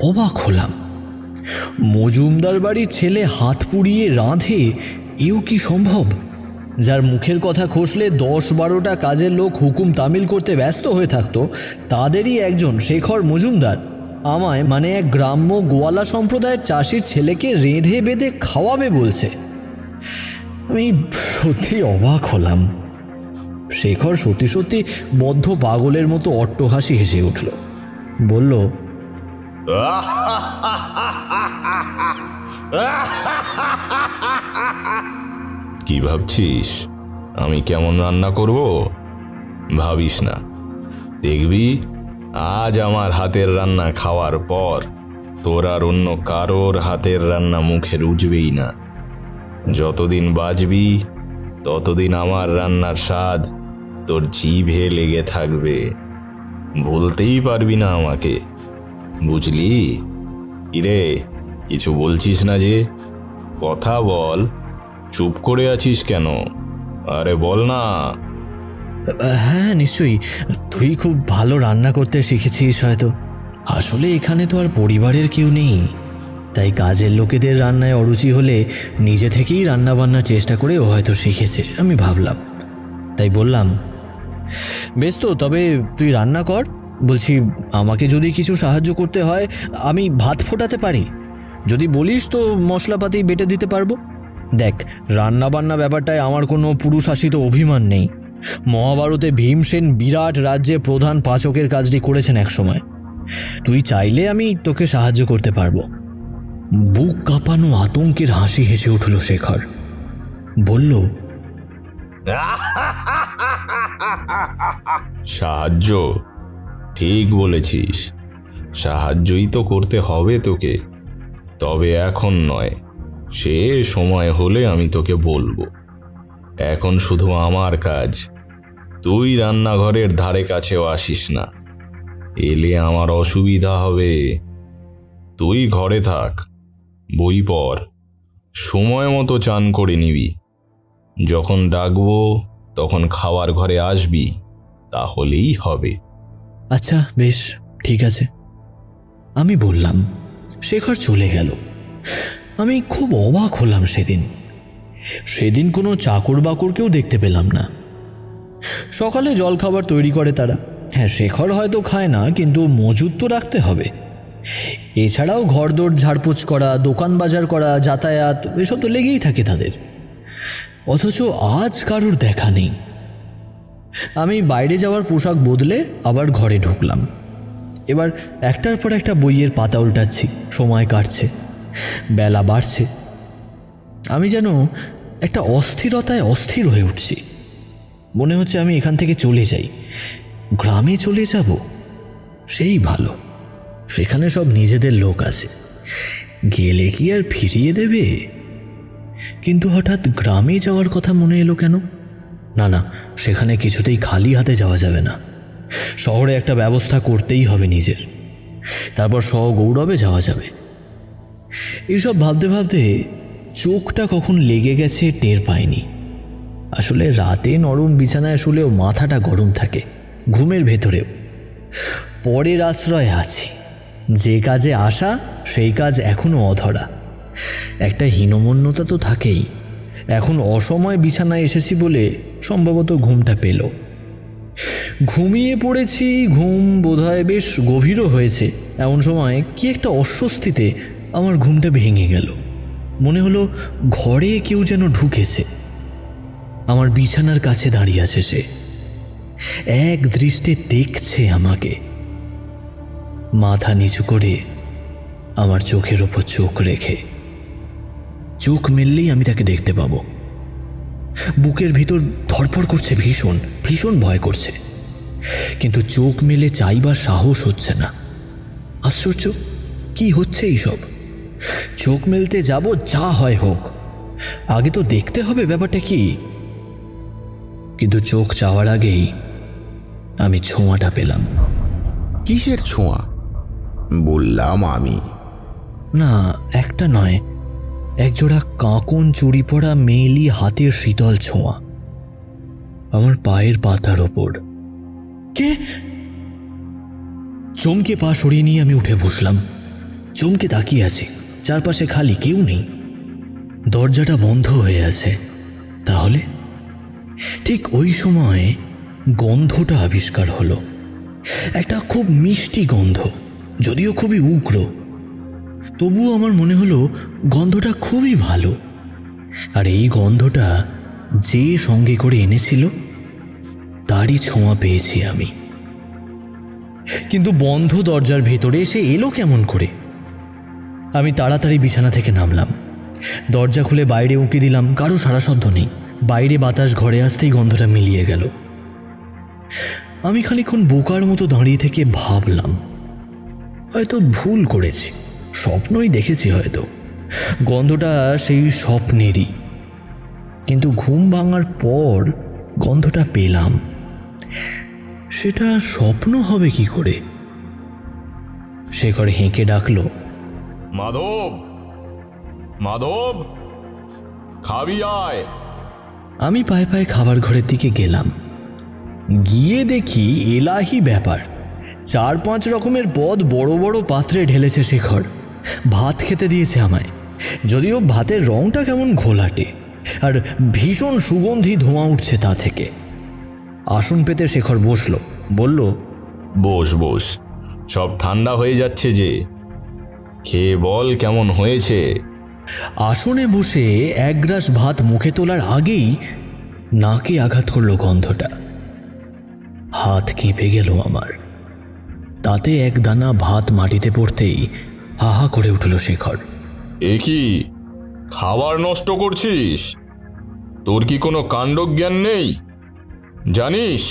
অবাক হলাম। মজুমদার বাড়ির ছেলে হাত পুড়িয়ে রাঁধে, এও কি সম্ভব? যার মুখের কথা খসলে 10-12টা কাজের লোক হুকুম তামিল করতে ব্যস্ত হয়ে থাকতো, তাদেরই একজন শেখর মজুমদার আমায়, মানে এক গ্রাম্য গোয়ালা সম্প্রদায়ের চাষির ছেলেকে রেঁধে বেঁধে খাওয়াবে বলছে। আমি সত্যি অবাক হলাম। শেখর সত্যি সত্যি বদ্ধ পাগলের মতো অট্টহাসি হেসে উঠল, বলল, কি ভাবছিস আমি কেমন রান্না করব? ভাবিস না, দেখবি আজ আমার হাতের রান্না খাওয়ার পর তোর আর অন্য কারোর হাতের রান্না মুখে রুজবেই না। যতদিন বাঁচবি ততদিন আমার রান্নার স্বাদ তোর জিভে লেগে থাকবে, বলতেই পারবি না আমাকে, বুঝলি? ইরে, কিছু বলছিস না যে? কথা বল, চুপ করে আছিস কেন? আরে বল না। হ্যাঁ নিশ্চয়ই, তুই খুব ভালো রান্না করতে শিখেছিস হয়তো। আসলে এখানে তো আর পরিবারের কেউ নেই, তাই কাজের লোকেদের রান্নায় অরুচি হলে নিজে থেকেই রান্না বান্নার চেষ্টা করে ও হয়তো শিখেছে, আমি ভাবলাম। তাই বললাম, বেশ তো, তবে তুই রান্না কর। বলছি, আমাকে যদি কিছু সাহায্য করতে হয়, আমি ভাত ফোটাতে পারি। যদি বলিস তো মশলাপাতি বেটে দিতে পারবো। দেখ, রান্না বান্না ব্যাপারটায় আমার কোনো পুরুষাসিত অভিমান নেই। মহাভারতে ভীমসেন বিরাট রাজ্যে প্রধান পাচকের কাজটি করেছেন একসময়। তুই চাইলে আমি তোকে সাহায্য করতে পারবো। বুক কাঁপানো আতঙ্কের হাসি হেসে উঠল শেখর, বলল, সাহায্য? ঠিক বলেছিস, সাহায্যই তো করতে হবে তোকে, তবে এখন নয়, সে সময় হলে আমি তোকে বলবো। এখন শুধু আমার কাজ, তুই রান্নাঘরের ধারে কাছেও আসিস না, এলে আমার অসুবিধা হবে। তুই ঘরে থাক, বই পড়, সময় মতো চান করে নিবি। যখন ডাকবো তখন খাওয়ার ঘরে আসবি, তাহলেই হবে। আচ্ছা বেশ, ঠিক আছে, আমি বললাম। শেখর চলে গেল। আমি খুব অবাক হলাম। সেদিন কোনো চাকর বাকরকেও দেখতে পেলাম না। সকালে জলখাবার তৈরি করে তারা। হ্যাঁ, শেখর হয়তো খায় না, কিন্তু মজুদ তো রাখতে হবে। এছাড়াও ঘরদোর ঝাড়পোছ করা, দোকান বাজার করা, যাতায়াত, এসব তো লেগেই থাকে তাদের। অথচ আজ কারোর দেখা নেই। আমি বাইরে যাওয়ার পোশাক বদলে আবার ঘরে ঢুকলাম। এবার একটার পর একটা বইয়ের পাতা উল্টাচ্ছি, সময় কাটছে, বেলা বাড়ছে। আমি যেন একটা অস্থিরতায় অস্থির হয়ে উঠছি। মনে হচ্ছে আমি এখান থেকে চলে যাই, গ্রামে চলে যাব, সেই ভালো। সেখানে সব নিজেদের লোক আছে, গেলে কি আর ফিরিয়ে দেবে? কিন্তু হঠাৎ গ্রামে যাওয়ার কথা মনে এলো কেন? না, সেখানে কিছুতেই খালি হাতে যাওয়া যাবে না। শহরে একটা ব্যবস্থা করতেই হবে নিজের, তারপর সগৌরবে যাওয়া যাবে। এসব ভাবতে ভাবতে চোখটা কখন লেগে গেছে টের পাইনি। আসলে রাতে নরম বিছানায় শুলেও মাথাটা গরম থাকে, ঘুমের ভেতরেও। পরের আশ্রয়ে আছি, যে কাজে আসা সেই কাজ এখনো অধরা। একটা হীনমন্যতা তো থাকেই। এখন অসময় বিছানায় এসেছি বলে সম্ভবত ঘুমটা পেল। ঘুমিয়ে পড়েছি, ঘুম বোধহয় বেশ গভীরও হয়েছে। এমন সময় কি একটা অস্বস্তিতে আমার ঘুমটা ভেঙে গেল। মনে হলো ঘরে কেউ যেন ঢুকেছে। আমার বিছানার কাছে দাঁড়িয়ে আছে সে, এক দৃষ্টে দেখছে আমাকে। মাথা নিচু করে আমার চোখের ওপর চোখ রেখে। চোখ মেললেই আমি তাকে দেখতে পাবো। বুকের ভিতর ধড়ফড় করছে, ভীষণ ভীষণ ভয় করছে, কিন্তু চোখ মেলে চাইবার সাহস হচ্ছে না। আশ্চর্য, কি হচ্ছে এইসব? চোখ মেলতে যাব, যা হয় হোক, আগে তো দেখতে হবে ব্যাপারটা কি। কিন্তু চোখ চাওয়ার আগেই আমি ছোঁয়াটা পেলাম। কিসের ছোঁয়া? বললাম আমি। না, একটা নয়, একজোড়া কাঁকন চুরি পড়া মেয়েলি হাতের শীতল ছোঁয়া আমার পায়ের পাতার ওপর। কে? চমকে পা সরিয়ে নিয়ে আমি উঠে বসলাম। চমকে তাকিয়ে আছি, চারপাশে খালি, কেউ নেই। দরজাটা বন্ধ হয়ে আছে। তাহলে ঠিক ওই সময় গন্ধটা আবিষ্কার হলো। একটা খুব মিষ্টি গন্ধ, যদিও খুবই উগ্র। তবুও আমার মনে হলো গন্ধটা খুবই ভালো। আর এই গন্ধটা যে সঙ্গে করে এনেছিল তারই ছোঁয়া পেয়েছি আমি। কিন্তু বন্ধ দরজার ভেতরে এসে এলো কেমন করে? আমি তাড়াতাড়ি বিছানা থেকে নামলাম, দরজা খুলে বাইরে উঁকি দিলাম। কারো সারা শব্দ নেই। বাইরে বাতাস ঘরে আসতেই গন্ধটা মিলিয়ে গেল। আমি খানিকক্ষণ বোকার মতো দাঁড়িয়ে থেকে ভাবলাম, হয়তো ভুল করেছি, স্বপ্নই দেখেছি হয়তো। গন্ধটা সেই স্বপ্নেরই, কিন্তু ঘুম ভাঙার পর গন্ধটা পেলাম। সেটা স্বপ্ন হবে কি করে? শেখর হেঁকে ডাকলো, মাধব, মাধব, খাবি আয়। আমি পায়ে পায়ে খাবার ঘরের দিকে গেলাম। গিয়ে দেখি এলাহি ব্যাপার, 4-5 রকমের পদ বড় বড় পাত্রে ঢেলেছে শেখর। ভাত খেতে দিয়েছে আমায়, যদিও ভাতের রংটা কেমন ঘোলাটে, আর ভীষণ সুগন্ধি ধোঁয়া উঠছে তা থেকে। আসন পেতে শেখর বসলো, বলল, বস বস, সব ঠান্ডা হয়ে যাচ্ছে যে, খেয়ে বল কেমন হয়েছে। আসনে বসে এক গ্রাস ভাত মুখে তোলার আগেই নাকে আঘাত করলো গন্ধটা। হাত কেঁপে গেল আমার। তাতে এক দানা ভাত মাটিতে পড়তেই হাহা করে উঠল শেখর। এ কি, খাবার নষ্ট করছিস? তোর কি কোনো কাণ্ডজ্ঞান নেই? জানিস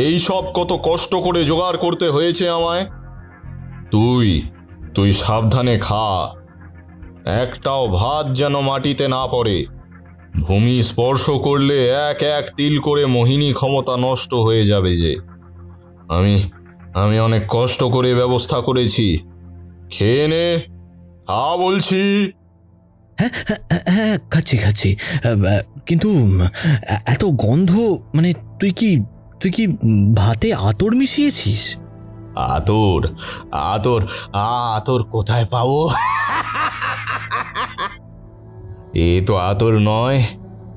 এই সব কত কষ্ট করে জোগাড় করতে হয়েছে আমায়? তুই সাবধানে খা, একটাও ভাত যেন মাটিতে না পড়ে। ভূমি স্পর্শ করলে এক এক তিল করে মোহিনী ক্ষমতা নষ্ট হয়ে যাবে যে। আমি অনেক কষ্ট করে ব্যবস্থা করেছি, খেয়ে নে, খা বলছি। হ্যাঁ হ্যাঁ, খাচ্ছি, কিন্তু এত গন্ধ, মানে তুই কি ভাতে আতর মিশিয়েছিস? আতর কোথায় পাবো? এ তো আতর নয়,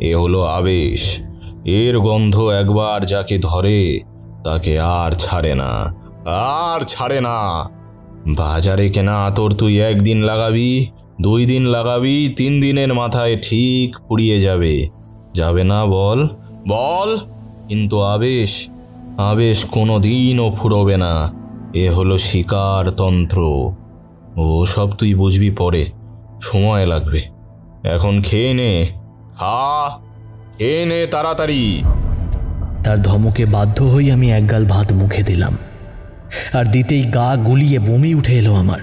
এ হলো আবেশ। এর গন্ধ একবার যাকে ধরে তাকে আর ছাড়ে না। বাজারে কেনা আতর তুই 1 দিন লাগাবি, 2 দিন লাগাবি, 3 দিনের মাথায় ঠিক পুড়িয়ে যাবে না? বল। কিন্তু আবেশ কোনো দিনও ফুরোবে না। এ হলো শিকার তন্ত্র। ও সব তুই বুঝবি পরে, সময় লাগবে। এখন খেয়ে নে তাড়াতাড়ি। তার ধমকে বাধ্য হয়ে আমি একগাল ভাত মুখে দিলাম, আর দিতেই গা গুলিয়ে বমি উঠে এলো আমার।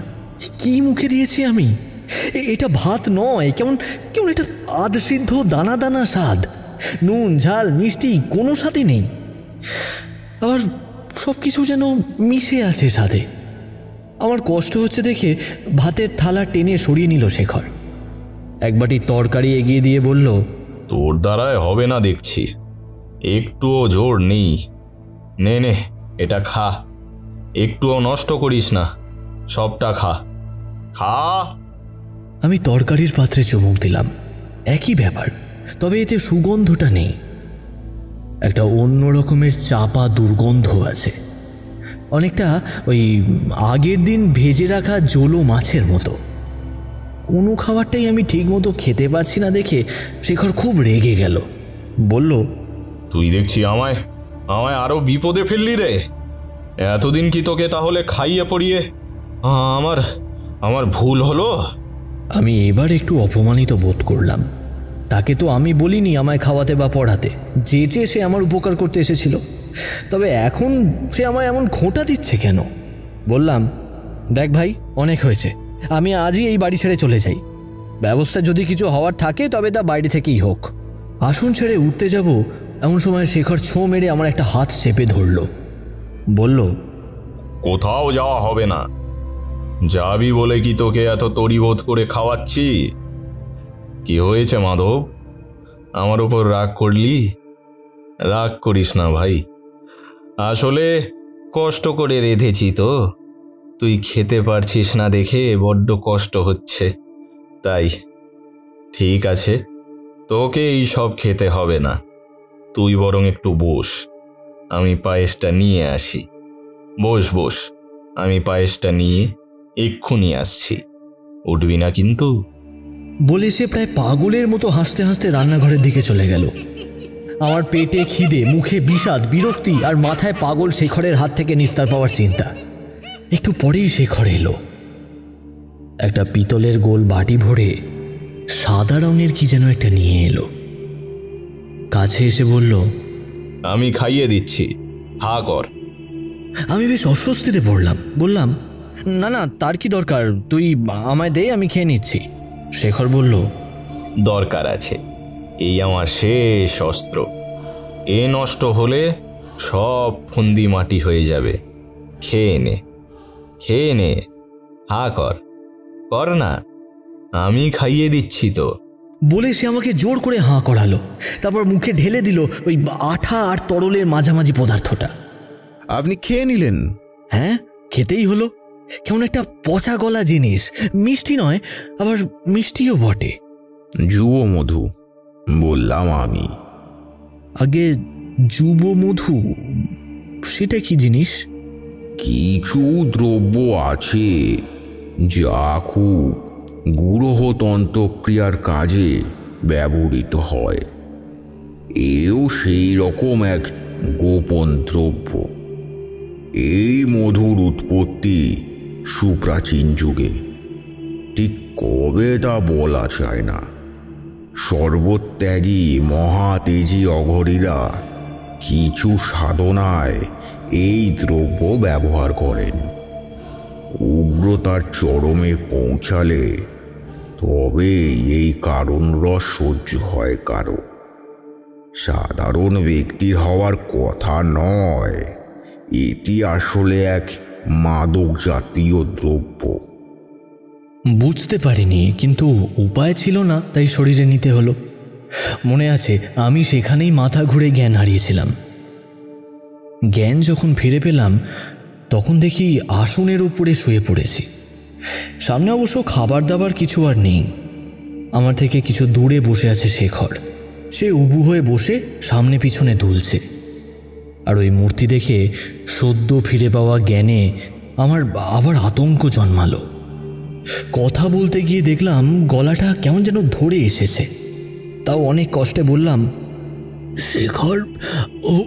কি মুখে দিয়েছি আমি? এটা ভাত নয়, কেমন এটা আধসিদ্ধ দানা দানা স্বাদ। নুন ঝাল মিষ্টি কোনো স্বাদে নেই, আবার সব কিছু যেন মিশে আছে স্বাদে। আমার কষ্ট হচ্ছে দেখে ভাতের থালা টেনে সরিয়ে নিল শেখর। এক বাটি তরকারি এগিয়ে দিয়ে বলল, তোর দ্বারায় হবে না দেখছি, একটুও জোর নেই। নে এটা খা, একটুও নষ্ট করিস না, সবটা খা। আমি তরকারির পাত্রে চুমুক দিলাম। একই ব্যাপার, তবে এতে সুগন্ধটা নেই, একটা অন্য রকমের চাপা দুর্গন্ধ আছে, অনেকটা ওই আগের দিন ভেজে রাখা জোলো মাছের মতো। কোনো খাবারটাই আমি ঠিক মতো খেতে পারছি না দেখে শেখর খুব রেগে গেল। বলল, তুই দেখছি আমায় আরো বিপদে ফেললি রে। এতদিন কি তোকে তাহলে খাইয়ে পড়িয়ে আমার ভুল হলো? আমি এবার একটু অপমানিত বোধ করলাম। তাকে তো আমি বলিনি আমায় খাওয়াতে বা পড়াতে, যেচে সে আমার উপকার করতে এসেছিল। তবে এখন সে আমায় এমন খোঁটা দিচ্ছে কেন? বললাম, দেখ ভাই, অনেক হয়েছে, আমি আজই এই বাড়ি ছেড়ে চলে যাই। ব্যবস্থা যদি কিছু হওয়ার থাকে তবে তা বাইরে থেকেই হোক। আসন ছেড়ে উঠতে যাব এমন সময় শেখর ছোঁ মেরে আমার একটা হাত চেপে ধরল। বলল, কোথাও যাওয়া হবে না। যাবি বলে কি তোকে এত তরিবোধ করে খাওয়াচ্ছি? কি হয়েছে মাধব, আমার উপর রাগ করলি? রাগ করিস না ভাই, আসলে কষ্ট করে রেঁধেছি তো, তুই খেতে পারছিস না দেখে বড্ড কষ্ট হচ্ছে তাই। ঠিক আছে, তোকে এই সব খেতে হবে না, তুই বরং একটু বস, আমি পায়েসটা নিয়ে আসি। বস বস, আমি পায়েসটা নিয়ে এক্ষুনি আসছি, উঠবি না কিন্তু। বলে সে প্রায় পাগলের মতো হাসতে হাসতে রান্নাঘরের দিকে চলে গেল। আমার পেটে খিদে, মুখে বিষাদ, বিরক্তি আর মাথায় পাগল শেখরের হাত থেকে নিস্তার পাওয়ার চিন্তা। একটু পরেই শেখর এলো, একটা পিতলের গোল বাটি ভরে সাদা রঙের কি যেন একটা নিয়ে এলো। কাছে এসে বলল, আমি খাইয়ে দিচ্ছি, হা কর। আমি বেশ অস্বস্তিতে পড়লাম। বললাম, না না, তার কি দরকার, তুই আমায় দে, আমি খেয়ে নিচ্ছি। শেখর বলল, দরকার আছে, এই আমার শেষ অস্ত্র, এ নষ্ট হলে সব ফন্দি মাটি হয়ে যাবে। খেয়ে নে, খেয়ে নে, হা কর, কর না, আমি খাইয়ে দিচ্ছি তো। বলে সে আমাকে জোর করে হাঁ করালো, তারপর মুখে ঢেলে দিল ওই আঠা আর তরলের মাঝামাঝি পদার্থটা। আপনি খেয়ে নিলেন? হ্যাঁ, খেতেই হলো। কেমন একটা পচা গলা জিনিস, মিষ্টি নয়, আবার মিষ্টিও বটে। যুব মধু, বললাম আমি। আগে যুব মধু, সেটা কি জিনিস? কিছু দ্রব্য আছে যা খুব গুরুহতন্ত্রক্রিয়ার কাজে ব্যবহৃত হয়। এও সেই রকম এক গোপন দ্রব্য। এই মধুর উৎপত্তি সুপ্রাচীন যুগে, ঠিক কবে তা বলা যায় না। সর্বত্যাগী মহাতেজী অঘরীরা কিছু সাধনায় এই দ্রব্য ব্যবহার করেন। উগ্রতার চরমে পৌঁছালে তবে এই কারণ রস সহ্য হয় কারো। সাধারণ ব্যক্তির হওয়ার কথা নয়, এটি আসলে এক মাদক জাতীয় দ্রব্য। বুঝতে পারিনি, কিন্তু উপায় ছিল না, তাই শরীরে নিতে হলো। মনে আছে, আমি সেখানেই মাথা ঘুরে জ্ঞান হারিয়েছিলাম। জ্ঞান যখন ফিরে পেলাম তখন দেখি আসনের উপরে শুয়ে পড়েছি। সামনে অবশ্য খাবার দাবার কিছু আর নেই। আমার থেকে কিছু দূরে বসে আছে শেখর। সে উবু হয়ে বসে সামনে পিছনে দুলছে। আর ওই মূর্তি দেখে সদ্য ফিরে পাওয়া জ্ঞানে আমার আবার আতঙ্ক জন্মালো। কথা বলতে গিয়ে দেখলাম গলাটা কেমন যেন ধরে এসেছে। তাও অনেক কষ্টে বললাম, শেখর,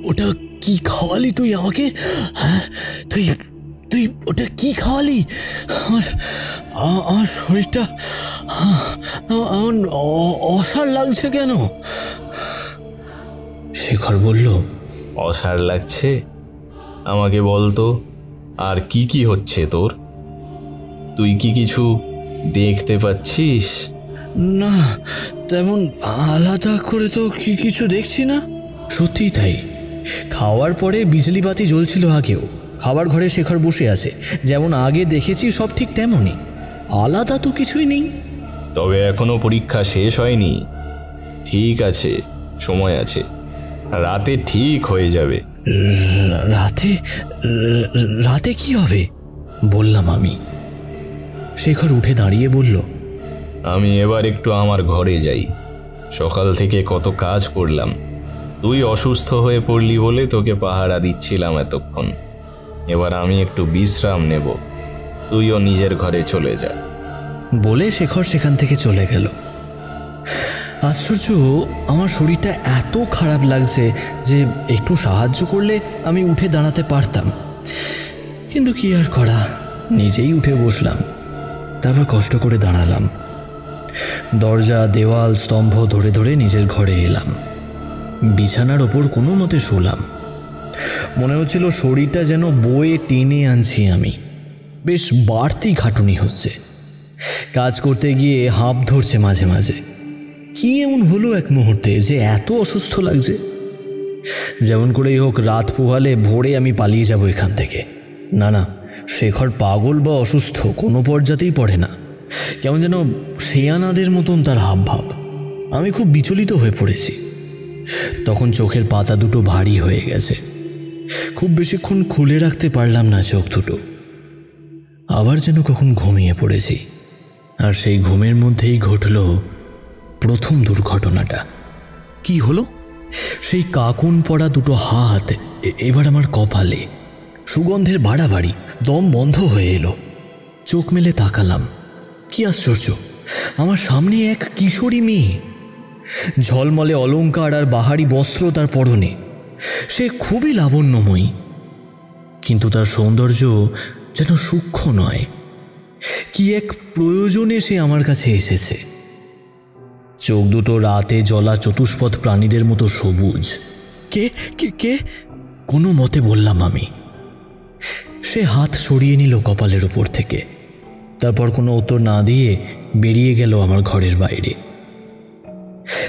ওটা কি খাওয়ালি তুই আমাকে? হ্যাঁ, তুই তুই ওটা কি খাওয়ালি? আমার শরীরটা অসাড় লাগছে কেন? শেখর বলল, অসাড় লাগছে? আমাকে বলতো আর কি কি হচ্ছে তোর? তুই কি কিছু দেখতে পাচ্ছিস? না, তেমন আলাদা করে তো কিছু দেখছি না। সত্যিই তাই, খাওয়ার পরে বিজলি বাতি জ্বলছিল আগেও। খাবার ঘরে শেখর বসে আছে, যেমন আগে দেখেছি সব ঠিক তেমনই, আলাদা তো কিছুই নেই। তবে এখনো পরীক্ষা শেষ হয়নি। ঠিক আছে, সময় আছে, রাতে ঠিক হয়ে যাবে। রাতে? রাতে কি হবে? বললাম আমি। শেখর উঠে দাঁড়িয়ে বলল, আমি এবার একটু আমার ঘরে যাই। সকাল থেকে কত কাজ করলাম, তুই অসুস্থ হয়ে পড়লি বলে তোকে পাহারা দিচ্ছিলাম এতক্ষণ। এবার আমি একটু বিশ্রাম নেব, তুইও নিজের ঘরে চলে যা। বলে শেখর সেখান থেকে চলে গেল। আশ্চর্য, আমার শরীরটা এত খারাপ লাগছে যে একটু সাহায্য করলে আমি উঠে দাঁড়াতে পারতাম, কিন্তু কি আর করা, নিজেই উঠে বসলাম। তারপর কষ্ট করে দাঁড়ালাম। দরজা, দেওয়াল, স্তম্ভ ধরে ধরে নিজের ঘরে এলাম। বিছানার ওপর কোনো মতে শুলাম। মনে হচ্ছিল শরীরটা যেন বয়ে টেনে আনছি আমি। বেশ বাড়তি খাটুনি হচ্ছে। কাজ করতে গিয়ে হাঁপ ধরছে মাঝে মাঝে। কি এমন হলো এক মুহূর্তে যে এত অসুস্থ লাগছে? যেমন করেই হোক রাত পোহালে ভোরে আমি পালিয়ে যাব এখান থেকে। না না, শেখর পাগল বা অসুস্থ কোনো পর্যাতেই পড়ে না। কেমন যেন শেয়ানাদের মতন তার হাবভাব। আমি খুব বিচলিত হয়ে পড়েছি। তখন চোখের পাতা দুটো ভারী হয়ে গেছে। খুব বেশিক্ষণ খুলে রাখতে পারলাম না চোখ দুটো। আবার যেন কখন ঘুমিয়ে পড়েছি। আর সেই ঘুমের মধ্যেই ঘটল প্রথম দুর্ঘটনাটা। কি হলো? সেই কাকুন পড়া দুটো হাত এবার আমার কপালে। সুগন্ধের বাড়াবাড়ি, দম বন্ধ হয়ে এলো। চোখ মেলে তাকালাম। কি আশ্চর্য, আমার সামনে এক কিশোরী মেয়ে। ঝলমলে অলংকার আর বাহারি বস্ত্র তার পরনে। সে খুবই লাবণ্যময়ী, কিন্তু তার সৌন্দর্য যেন সূক্ষ্ম নয়। কি এক প্রয়োজনে সে আমার কাছে এসেছে। চোখ দুটো রাতে জ্বলা চতুষ্পদ প্রাণীদের মতো সবুজ। কে কে কে কোনো মতে বললাম আমি। সে হাত সরিয়ে নিল কপালের উপর থেকে। তারপর কোনো উত্তর না দিয়ে বেরিয়ে গেল আমার ঘরের বাইরে।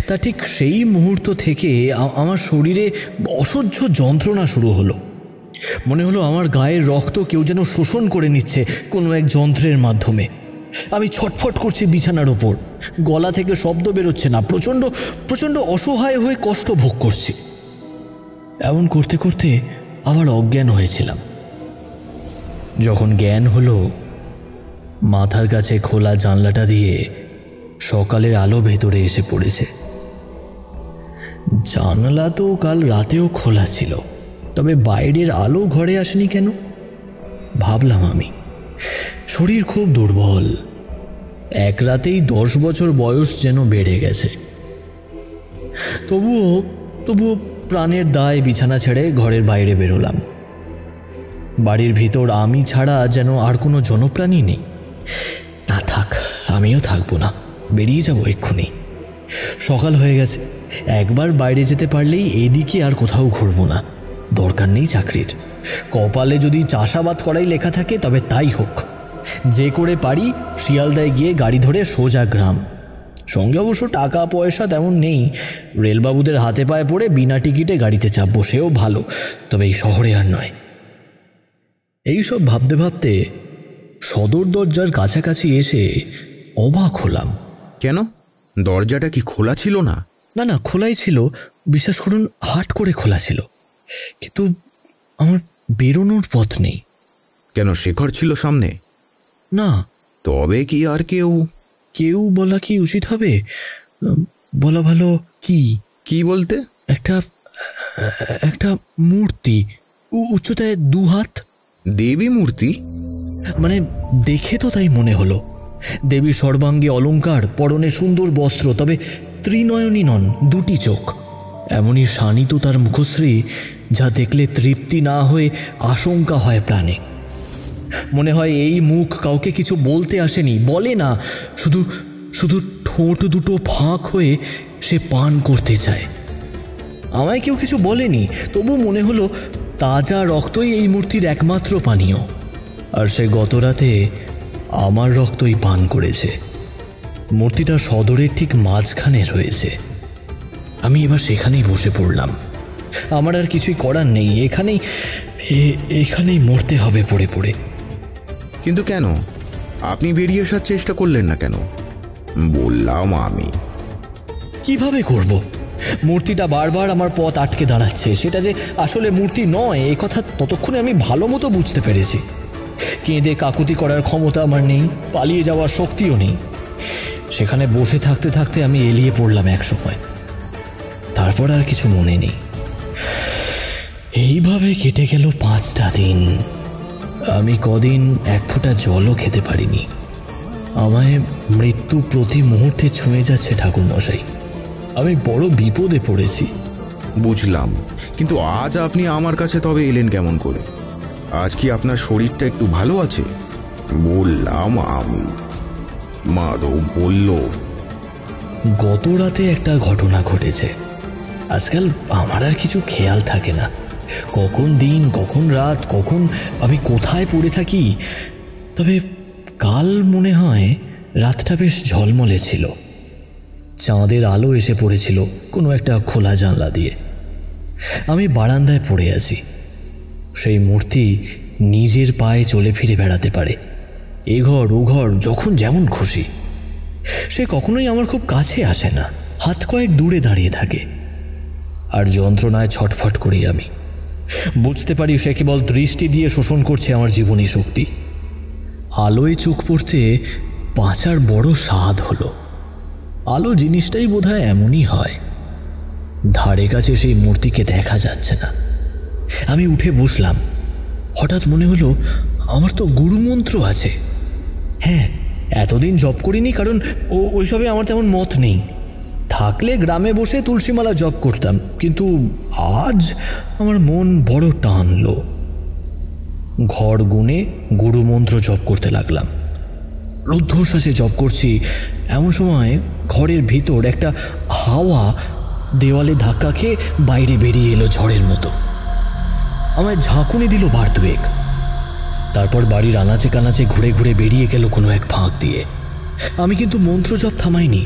তা ঠিক সেই মুহূর্ত থেকে আমার শরীরে অসহ্য যন্ত্রণা শুরু হলো। মনে হলো আমার গায়ের রক্ত কেউ যেন শোষণ করে নিচ্ছে কোনো এক যন্ত্রের মাধ্যমে। আমি ছটফট করছি বিছানার ওপর। গলা থেকে শব্দ বেরোচ্ছে না। প্রচণ্ড প্রচণ্ড অসহায় হয়ে কষ্ট ভোগ করছি। এমন করতে করতে আবার অজ্ঞান হয়েছিলাম। যখন জ্ঞান হলো, মাথার কাছে খোলা জানলাটা দিয়ে সকালের আলো ভেতরে এসে পড়েছে। জানলা তো কাল রাতেও খোলা ছিল, তবে বাইরের আলো ঘরে আসেনি কেন? ভাবলাম আমি। শরীর খুব দুর্বল। এক রাতেই 10 বছর বয়স যেন বেড়ে গেছে। তবুও প্রাণের দায় বিছানা ছেড়ে ঘরের বাইরে বেরোলাম। বাড়ির ভিতর আমি ছাড়া যেন আর কোনো জনপ্রাণী নেই। না থাক, আমিও থাকবো না, বেরিয়ে যাবো এক্ষুনি। সকাল হয়ে গেছে। একবার বাইরে যেতে পারলেই এদিকে আর কোথাও ঘুরবো না। দরকার নেই চাকরির। কপালে যদি চাষাবাদ করাই লেখা থাকে তবে তাই হোক। যে করে পারি শিয়ালদায় গিয়ে গাড়ি ধরে সোজা গ্রাম। সঙ্গে অবশ্য টাকা পয়সা তেমন নেই। রেলবাবুদের হাতে পায়ে পড়ে বিনা টিকিটে গাড়িতে চাপবো, সেও ভালো, তবে এই শহরে আর নয়। এইসব ভাবতে ভাবতে সদর দরজার কাছাকাছি এসে অবাক হলাম। কেন? দরজাটা কি খোলা ছিল না? না না, খোলাই ছিল। বিশ্বাস করুন, হাট করে খোলা ছিল। কিন্তু আমার বেরোনোর পথ নেই। কেন, শেখর ছিল সামনে? না। তবে কি আর কেউ বলা কি উচিত হবে? বলা ভালো। কি বলতে? একটা মূর্তি, উচ্চতায় 2 হাত। দেবী মূর্তি? মানে দেখে তো তাই মনে হলো। দেবী সর্বাঙ্গে অলংকার, পরনে সুন্দর বস্ত্র, তবে ত্রিনয়নী নন, 2টি চোখ। এমনই শানিত তার মুখশ্রী, যা দেখলে তৃপ্তি না হয়ে আশঙ্কা হয় প্রাণে। মনে হয় এই মুখ কাউকে কিছু বলতে আসেনি, বলে না, শুধু ঠোঁট দুটো ফাঁক হয়ে সে পান করতে চায়। আমায় কেউ কিছু বলেনি, তবু মনে হলো তাজা রক্তই এই মূর্তির একমাত্র পানীয়। আর সে গত রাতে আমার রক্তই পান করেছে। মূর্তিটা সদরের ঠিক মাঝখানে রয়েছে। আমি এবার সেখানেই বসে পড়লাম। আমার আর কিছুই করার নেই। এখানেই মরতে হবে পড়ে পড়ে। কিন্তু কেন? আপনি বেরিয়ে আসার চেষ্টা করলেন না কেন? বললাম আমি। কিভাবে করব? মূর্তিটা বারবার আমার পথ আটকে দাঁড়াচ্ছে। সেটা যে আসলে মূর্তি নয়, এ কথা ততক্ষণে আমি ভালো মতো বুঝতে পেরেছি। কেঁদে কাকুতি করার ক্ষমতা আমার নেই, পালিয়ে যাওয়ার শক্তিও নেই। সেখানে বসে থাকতে থাকতে আমি এলিয়ে পড়লাম এক সময়। তারপর আর কিছু মনে নেই। এইভাবে কেটে গেল 5টা দিন। আমি কদিন এক ফোঁটা জলও খেতে পারিনি। আমায় মৃত্যু প্রতি মুহূর্তে ছুঁয়ে যাচ্ছে ঠাকুরমশাই। আমি বড় বিপদে পড়েছি। বুঝলাম, কিন্তু আজ আপনি আমার কাছে তবে এলেন কেমন করে? আজ কি আপনার শরীরটা একটু ভালো আছে? বললাম আমি। মাধব বলল, গত রাতে একটা ঘটনা ঘটেছে। আজকাল আমার আর কিছু খেয়াল থাকে না। কখন দিন, কখন রাত, কখন আমি কোথায় পড়ে থাকি। তবে কাল মনে হয় রাতটা বেশ ঝলমলে ছিল। চাঁদের আলো এসে পড়েছিল কোনো একটা খোলা জানলা দিয়ে। আমি বারান্দায় পড়ে আছি। সেই মূর্তি নিজের পায়ে চলে ফিরে বেড়াতে পারে, এঘর ওঘর, যখন যেমন খুশি। সে কখনোই আমার খুব কাছে আসে না, হাত কয়েক দূরে দাঁড়িয়ে থাকে, আর যন্ত্রণায় ছটফট করি আমি। বুঝতে পারি সে কেবল দৃষ্টি দিয়ে শোষণ করছে আমার জীবনী শক্তি। আলোয় চোখ পড়তে বাঁচার বড় স্বাদ হলো। আলো জিনিসটাই বোধহয় এমনই হয়। ধারে কাছে সেই মূর্তিকে দেখা যাচ্ছে না। আমি উঠে বসলাম। হঠাৎ মনে হলো আমার তো গুরুমন্ত্র আছে। হ্যাঁ, এতদিন জপ করিনি, কারণ ওইসবে আমার তেমন মত নেই। থাকলে গ্রামে বসে তুলসীমালা জপ করতাম, কিন্তু আজ আমার মন বড় টানলো। ঘর গুনে গুরুমন্ত্র জপ করতে লাগলাম। রুদ্ধশ্বাসে জপ করছি, এমন সময় ঘরের ভিতর একটা হাওয়া দেওয়ালে ধাক্কা খেয়ে বাইরে বেরিয়ে এলো ঝড়ের মতো। আমায় ঝাঁকুনি দিল বার দুয়েক। তারপর বাড়ির আনাচে কানাচে ঘুরে ঘুরে বেরিয়ে গেল কোনো এক ফাঁক দিয়ে। আমি কিন্তু মন্ত্র জপ থামাইনি।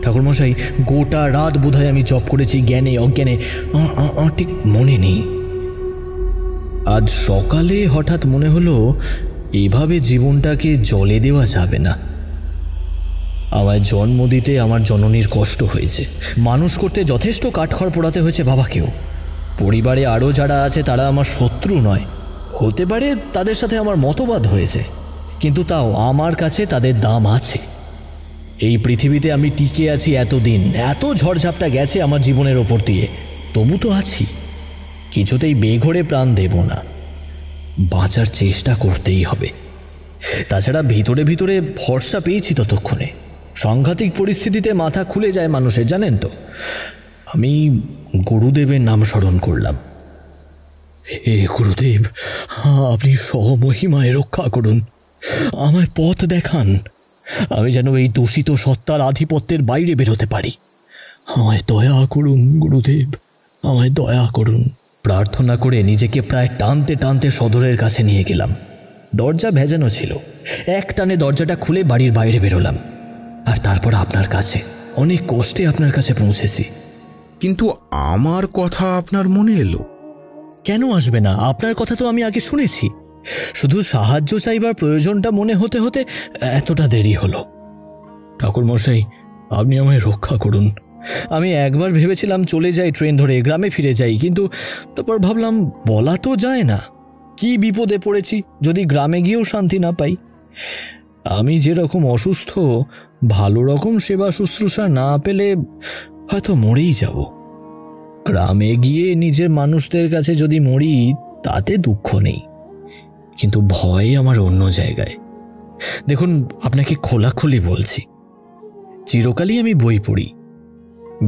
ঠাকুরমশাই, গোটা রাত বোধহয় আমি জপ করেছি, জ্ঞানে অজ্ঞানে ঠিক মনে নেই। আজ সকালে হঠাৎ মনে হলো এভাবে জীবনটাকে জলে দেওয়া যাবে না। আমায় জন্ম দিতে আমার জননীর কষ্ট হয়েছে, মানুষ করতে যথেষ্ট কাঠখড় পোড়াতে হয়েছে বাবাকেও। পরিবারে আরও যারা আছে তারা আমার শত্রু নয়, হতে পারে তাদের সাথে আমার মতবাদ হয়েছে, কিন্তু তাও আমার কাছে তাদের দাম আছে। এই পৃথিবীতে আমি টিকে আছি এতদিন, এত ঝড়ঝাপটা গেছে আমার জীবনের ওপর দিয়ে, তবু তো আছি। কিছুতেই বেঘরে প্রাণ দেব না, বাঁচার চেষ্টা করতেই হবে। তাছাড়া ভিতরে ভিতরে ভরসা পেয়েছি ততক্ষণে। সাংঘাতিক পরিস্থিতিতে মাথা খুলে যায় মানুষের, জানেন তো। আমি গুরুদেবের নাম স্মরণ করলাম। হে গুরুদেব, আপনি স্বমহিমায় রক্ষা করুন, আমায় পথ দেখান। আমি যেন এই দূষিত সত্তার আধিপত্যের বাইরে বেরোতে পারি। আমায় দয়া করুন গুরুদেব, আমায় দয়া করুন। প্রার্থনা করে নিজেকে প্রায় টানতে টানতে সদরের কাছে নিয়ে গেলাম। দরজা ভেজানো ছিল, এক টানে দরজাটা খুলে বাড়ির বাইরে বেরোলাম। আর তারপর আপনার কাছে, অনেক কষ্টে আপনার কাছে পৌঁছেছি। কিন্তু আমার কথা আপনার মনে এলো? কেন আসবে না? আপনার কথা তো আমি আগে শুনেছি। শুধু সাহায্য চাইবার প্রয়োজনটা মনে হতে হতে এতটা দেরি হলো। ঠাকুরমশাই, আপনি আমায় রক্ষা করুন। আমি একবার ভেবেছিলাম চলে যাই, ট্রেন ধরে গ্রামে ফিরে যাই, কিন্তু তারপর ভাবলাম বলা তো যায় না। কি বিপদে পড়েছি যদি গ্রামে গিয়েও শান্তি না পাই। আমি যেরকম অসুস্থ, ভালো রকম সেবা শুশ্রূষা না পেলে হয়তো মরেই যাব। গ্রামে গিয়ে নিজের মানুষদের কাছে যদি মরি তাতে দুঃখ নেই, কিন্তু ভয় আমার অন্য জায়গায়। দেখুন, আপনাকে খোলাখুলি বলছি, চিরকালই আমি বই পড়ি,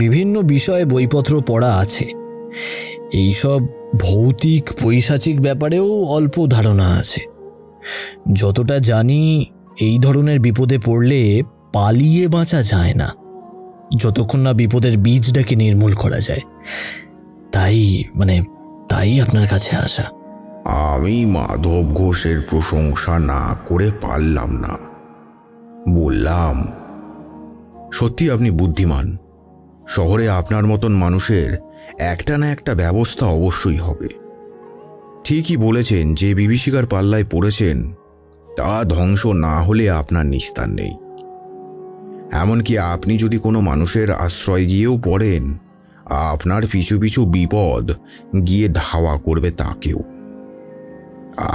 বিভিন্ন বিষয়ে বইপত্র পড়া আছে। এইসব ভৌতিক পৈশাচিক ব্যাপারেও অল্প ধারণা আছে। যতটা জানি, এই ধরনের বিপদে পড়লে পালিয়ে বাঁচা যায় না, যতক্ষণ না বিপদের বীজটাকে নির্মূল করা যায়। তাই আপনার কাছে আসা। আমি মাধব ঘোষের প্রশংসা না করে পারলাম না। বললাম, সত্যি আপনি বুদ্ধিমান। শহরে আপনার মতন মানুষের একটা না একটা ব্যবস্থা অবশ্যই হবে। ঠিকই বলেছেন, যে বিভীষিকার পাল্লায় পড়েছেন তা ধ্বংস না হলে আপনার নিস্তার নেই। এমনকি আপনি যদি কোনো মানুষের আশ্রয় গিয়েও পড়েন, আপনার পিছু পিছু বিপদ গিয়ে ধাওয়া করবে তাকেও।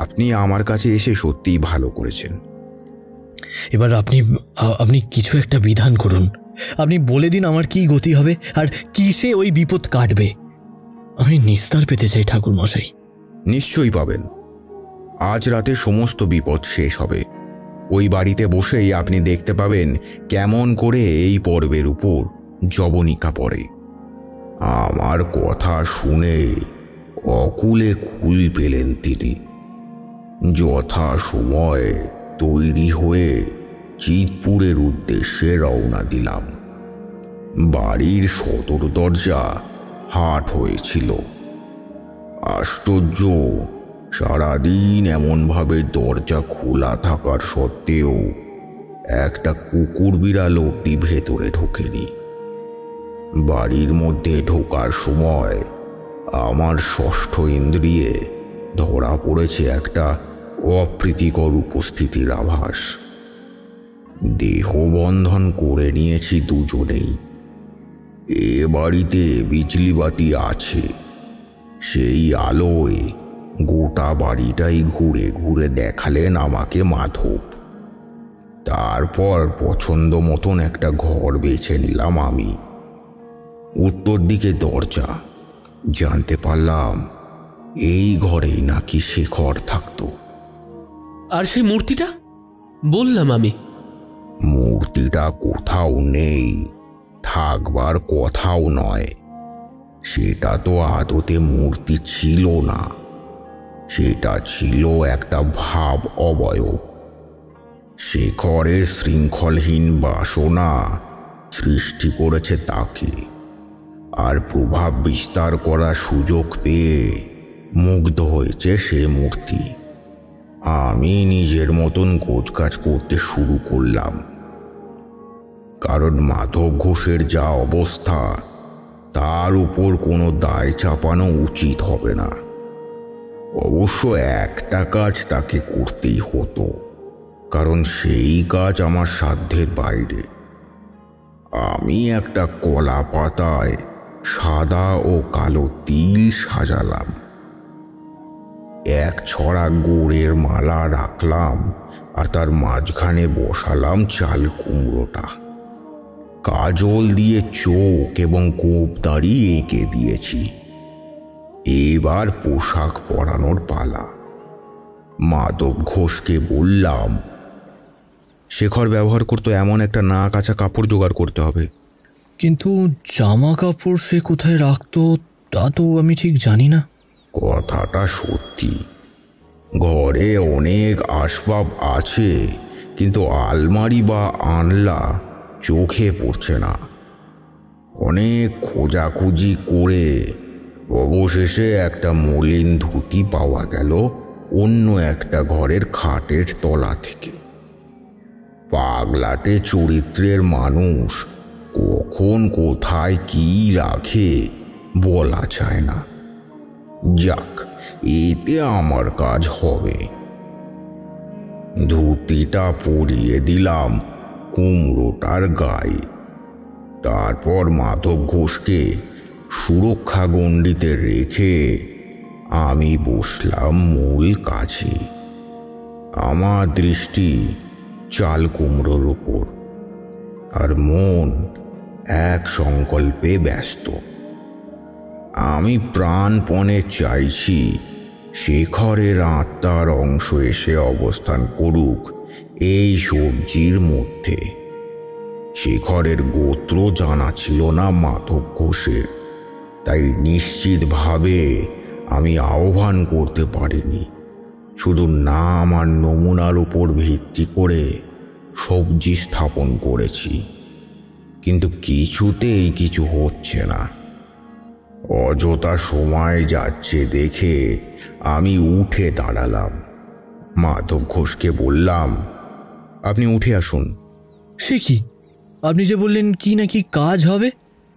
আপনি আমার কাছে এসে সত্যিই ভালো করেছেন। এবার আপনি কিছু একটা বিধান করুন। আপনি বলে দিন আমার কি গতি হবে আর কিসে ওই বিপদ কাটবে। আমি নিস্তার পেতে চাই ঠাকুরমশাই। নিশ্চয়ই পাবেন। আজ রাতে সমস্ত বিপদ শেষ হবে। ওই বাড়িতে বসেই আপনি দেখতে পাবেন কেমন করে এই পর্বের উপর জবনিকা পড়ে। আমার কথা শুনে অকুলে কুল পেলেন তিনি। যথা সময়ে তৈরি হয়ে চিতপুরের উদ্দেশ্যে রওনা দিলাম। বাড়ির সদর দরজা হাট হয়েছিল। আশ্চর্য, সারাদিন এমনভাবে দরজা খোলা থাকার সত্ত্বেও একটা কুকুর বিড়াল অব্দি ভেতরে ঢোকেনি। বাড়ির মধ্যে ঢোকার সময় আমার ষষ্ঠ ইন্দ্রিয়ে ধরা পড়েছে একটা অপ্রীতিকর উপস্থিতির আভাস। দেহবন্ধন করে নিয়েছি দুজনেই। এ বাড়িতে বিজলিবাতি আছে, সেই আলোয় গোটা বাড়িটাই ঘুরে ঘুরে দেখালেন আমাকে মাধব। তারপর পছন্দ মতন একটা ঘর বেছে নিলাম আমি। উত্তর দিকে দরজা। জানতে পারলাম এই ঘরেই নাকি শেখর থাকতো। আর সেই মূর্তিটা? বললাম আমি। মূর্তিটা কোথাও নেই, থাকবার কথাও নয়। সেটা তো আদতে মূর্তি ছিল না, সেটা ছিল একটা ভাব অবয়ব। শেখরের শৃঙ্খলহীন বাসনা সৃষ্টি করেছে তাকে, আর প্রভাব বিস্তার করার সুযোগ পেয়ে মুগ্ধ হয়েছে সে মূর্তি। আমি নিজের মতন গোছগাছ করতে শুরু করলাম, কারণ মাধব ঘোষের যা অবস্থা তার উপর কোনো দায় চাপানো উচিত হবে না। অবশ্য একটা কাজ তাকে করতেই হতো, কারণ সেই কাজ আমার সাধ্যের বাইরে। আমি একটা কলা পাতায় সাদা ও কালো তিল সাজালাম, এক ছড়া গুড়ের মালা রাখলাম, আর তার মাঝখানে বসালাম চাল কুমড়োটা। কাজল দিয়ে চোখ এবং গোঁপদাড়ি এঁকে দিয়েছি। এবার পোশাক পরানোর পালা। মাধব ঘোষকে বললাম, শেখর ব্যবহার করতো এমন একটা না কাঁচা কাপড় জোগাড় করতে হবে। কিন্তু জামা কাপড় সে কোথায় রাখতো তা তো আমি ঠিক জানি না। কথাটা সত্যি, ঘরে অনেক আসবাব আছে, কিন্তু আলমারি বা আনলা চোখে পড়ছে না। অনেক খোঁজাখুঁজি করে অবশেষে একটা মলিন ধুতি পাওয়া গেল অন্য একটা ঘরের খাটের তলা থেকে। পাগলাটে চরিত্রের মানুষ কখন কোথায় কি রাখে বলা যায় না। যাক, এতে আমার কাজ হবে। ধুতিটা পরিয়ে দিলাম কুমড়োটার গায়ে। তারপর মাধব ঘোষকে সুরক্ষা গণ্ডিতে রেখে আমি বসলাম মূল কাজে। আমার দৃষ্টি চাল কুমড়োর উপর, আর মন এক সংকল্পে ব্যস্ত। আমি প্রাণপণে চাইছি শেখরের আত্মার অংশ এসে অবস্থান করুক এই সবজির মধ্যে। শেখরের গোত্র জানা ছিল না মাধব ঘোষের, তাই নিশ্চিতভাবে আমি আহ্বান করতে পারিনি। শুধু নাম আর নমুনার উপর ভিত্তি করে সবজি স্থাপন করেছি, কিন্তু কিছুতেই কিছু হচ্ছে না। অযথা সময় যাচ্ছে দেখে আমি উঠে দাঁড়ালাম। মাধব ঘোষকে বললাম, আপনি উঠে আসুন। সে কি? আপনি যে বললেন কি না কি কাজ হবে,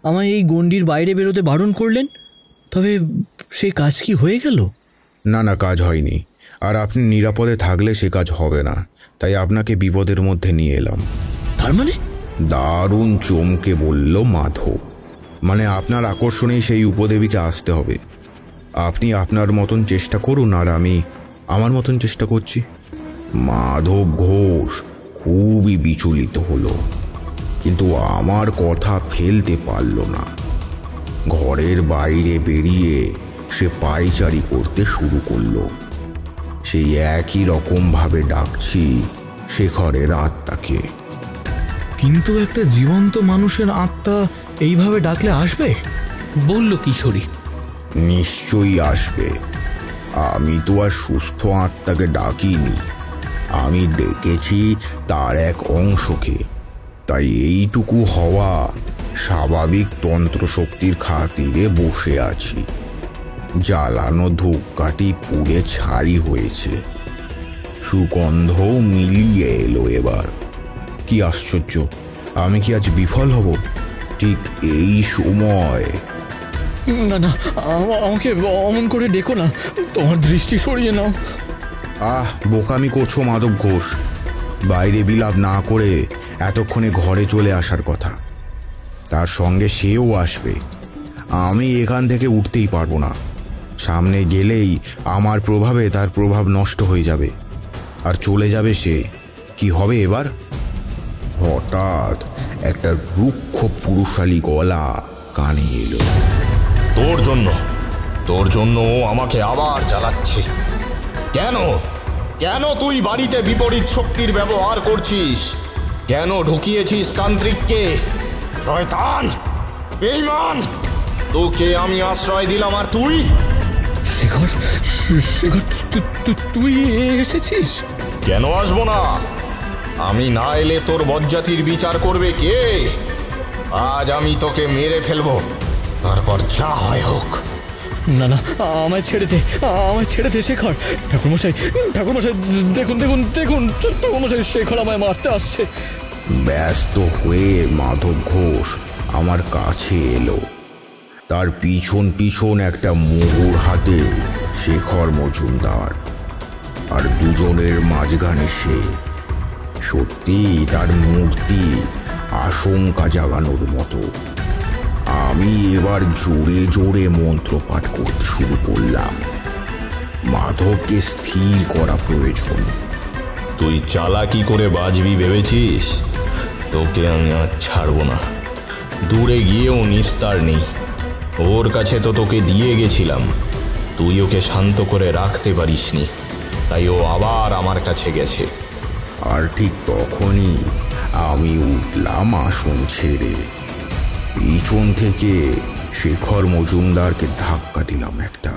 আমায় এই গণ্ডির বাইরে বেরোতে বারণ করলেন, তবে সে কাজ কি হয়ে গেল? না না, কাজ হয়নি। আর আপনি নিরাপদে থাকলে সে কাজ হবে না, তাই আপনাকে বিপদের মধ্যে নিয়ে এলাম। তার মানে? দারুণ চমকে বলল মাধব। মানে আপনার আকর্ষণেই সেই উপদেবীকে আসতে হবে। আপনি আপনার মতন চেষ্টা করুন, আর আমি আমার মতন চেষ্টা করছি। মাধব ঘোষ খুবই বিচলিত হলো, কিন্তু আমার কথা ফেলতে পারল না। ঘরের বাইরে বেরিয়ে সে পায়চারি করতে শুরু করলো। সেই একই রকমভাবে ডাকছি শেখরের আত্মাকে। কিন্তু একটা জীবন্ত মানুষের আত্মা এইভাবে ডাকলে আসবে? বলল কিশোরী। নিশ্চয়ই আসবে। আমি তো আর সুস্থ আত্মাকে ডাকিনি, আমি ডেকেছি তার এক অংশকে। তাই এইটুকু হওয়া স্বাভাবিক তন্ত্রশক্তির খাতিরে বসে আছি। জ্বালানো ধূপকাঠি পুড়ে ছাই হয়েছে, সুগন্ধও মিলিয়ে এলো। এবার কি আশ্চর্য, আমি কি আজ বিফল হব? ঠিক এই সময় না না, আমাকে অমন করে ডেকো না, তোমার দৃষ্টি সরিয়ে নাও। বোকামি করছো মাধব ঘোষ। বাইরে বিলাপ না করে এতক্ষণে ঘরে চলে আসার কথা। তার সঙ্গে সেও আসবে। আমি এখান থেকে উঠতেই পারবো না। সামনে গেলেই আমার প্রভাবে তার প্রভাব নষ্ট হয়ে যাবে, আর চলে যাবে সে। কি হবে এবার? হঠাৎ একটা রুক্ষ পুরুষালী গলা কানে এলো। তোর জন্য ও আমাকে আবার জ্বালাচ্ছে। কেন কেন তুই বাড়িতে বিপরীত শক্তির ব্যবহার করছিস? কেন ঢুকিয়েছিস তান্ত্রিককে? শয়তান, বেঈমান, তোকে আমি আশ্রয় দিলাম আর তুই? শেখর, তুই এসেছিস? কেন আসবো না? আমি না এলে তোর বজ্জাতির বিচার করবে কে? আজ আমি তোকে মেরে ফেলবো, তারপর যা হয় হোক। না না, আমায় ছেড়ে দে শেখর। ঠাকুরমশাই, দেখুন ঠাকুরমশাই, শেখর আমায় মারতে আসছে। ব্যস্ত হয়ে মাধব ঘোষ আমার কাছে এলো। তার পিছন পিছন একটা মুগুর হাতে শেখর মজুমদার, আর দুজনের মাঝখানে সে। সত্যি তার মূর্তি আশঙ্কা জাগানোর মতো। আমি এবার জোরে জোরে মন্ত্রপাঠ করতে শুরু করলাম। মাধবকে স্থির করা প্রয়োজন। তুই চালাকি করে বাঁচবি ভেবেছিস? তোকে আমি আর ছাড়বো না। দূরে গিয়েও নিস্তার নেই। ওর কাছে তো তোকে দিয়ে গেছিলাম, তুই ওকে শান্ত করে রাখতে পারিসনি, তাই ও আবার আমার কাছে গেছে। আর ঠিক তখনই আমি উঠলাম আসন ছেড়ে। পিছন থেকে শেখর মজুমদারকে ধাক্কা দিলাম একটা।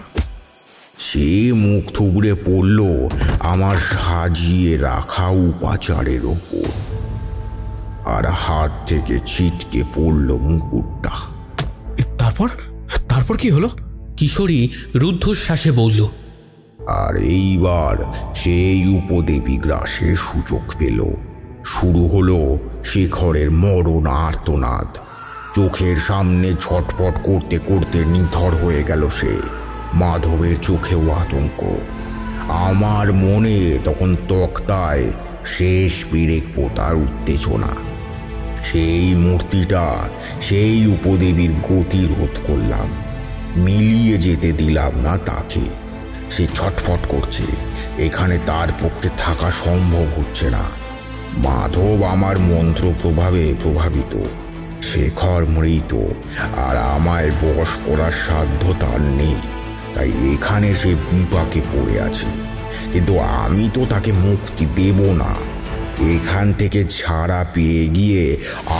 সে মুখ থুবড়ে পড়ল আমার সাজিয়ে রাখা উপাচারের ওপর, আর হাত থেকে ছিটকে পড়ল মুকুটটা। তারপর কি হলো? কিশোরী রুদ্ধশ্বাসে বলল। আর এইবার সেই উপদেবী গ্রাসের সুযোগ পেল। শুরু হলো শেখরের মরণ আর্তনাদ। চোখের সামনে ছটফট করতে করতে নিথর হয়ে গেল সে। মাধবের চোখেও আতঙ্ক। আমার মনে তখন তক্তায় শেষ পেরেক পোতার উত্তেজনা। সেই মূর্তিটা, সেই উপদেবীর গতি রোধ করলাম, মিলিয়ে যেতে দিলাম না তাকে। সে ছটফট করছে, এখানে তার পক্ষে থাকা সম্ভব হচ্ছে না। মাধব আমার মন্ত্র প্রভাবে প্রভাবিত, শেখর মৃত, আর আমায় বশ করার সাধ্য তার নেই। তাই এখানে সে বিপাকে পড়ে আছে, কিন্তু আমি তো তাকে মুক্তি দেব না। এখান থেকে ছাড়া পেয়ে গিয়ে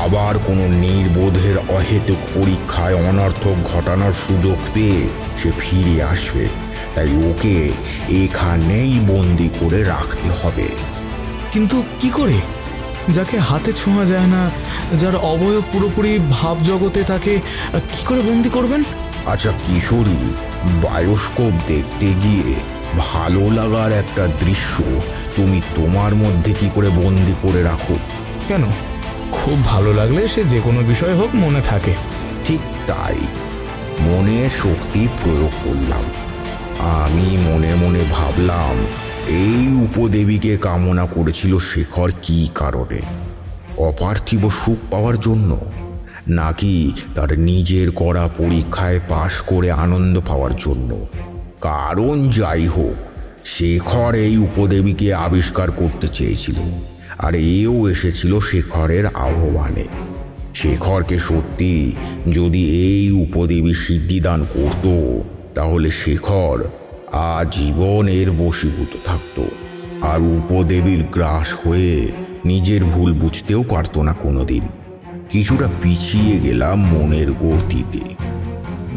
আবার কোনো নির্বোধের অহেতুক পরীক্ষায় অনর্থক ঘটানোর সুযোগ পেয়ে সে ফিরে আসবে। তাই ওকে এখানেই বন্দি করে রাখতে হবে। কিন্তু কি করে? যাকে হাতে ছোঁয়া যায় না, যার অবয়ব পুরোপুরি ভাব জগতে, তাকে কি করে বন্দি করবেন? আচ্ছা কিশোরী, বায়োস্কোপ দেখতে গিয়ে ভালো লাগার একটা দৃশ্য তুমি তোমার মধ্যে কি করে বন্দি করে রাখো? কেন? খুব ভালো লাগলে সে যে কোনো বিষয় হোক মনে থাকে। ঠিক তাই, মনে শক্তি প্রয়োগ করলাম। আমি মনে মনে ভাবলাম, এই উপদেবীকে কামনা করেছিল শেখর কি কারণে? অপার্থিব সুখ পাওয়ার জন্য, নাকি তার নিজের করা পরীক্ষায় পাশ করে আনন্দ পাওয়ার জন্য? কারণ যাই হোক, শেখর এই উপদেবীকে আবিষ্কার করতে চেয়েছিল, আর এও এসেছিল শেখরের আহ্বানে। শেখরকে সত্যি যদি এই উপদেবী সিদ্ধিদান করত, তাহলে শেখর আজীবন এর বশীভূত থাকত, আর উপদেবীর গ্রাস হয়ে নিজের ভুল বুঝতেও পারত না কোনোদিন। কিছুটা পিছিয়ে গেলাম মনের গতিতে।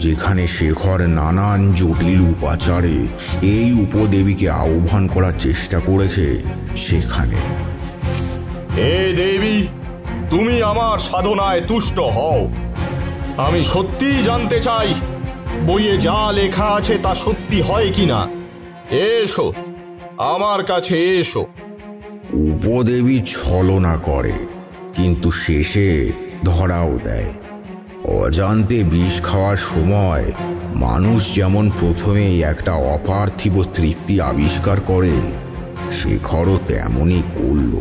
যেখানে শেখর নানান জটিল উপাচারে এই উপদেবীকে আহ্বান করার চেষ্টা করেছে, সেখানে হে দেবী, তুমি আমার সাধনায় তুষ্ট হও। আমি সত্যিই জানতে চাই বইয়ে যা লেখা আছে তা সত্যি হয় কিনা। এসো, আমার কাছে এসো। উপদেবী ছলনা করে, কিন্তু শেষে ধরাও দেয়। অজান্তে বিষ খাওয়ার সময় মানুষ যেমন প্রথমেই একটা অপার্থিব তৃপ্তি আবিষ্কার করে, শেখরও তেমনই করল।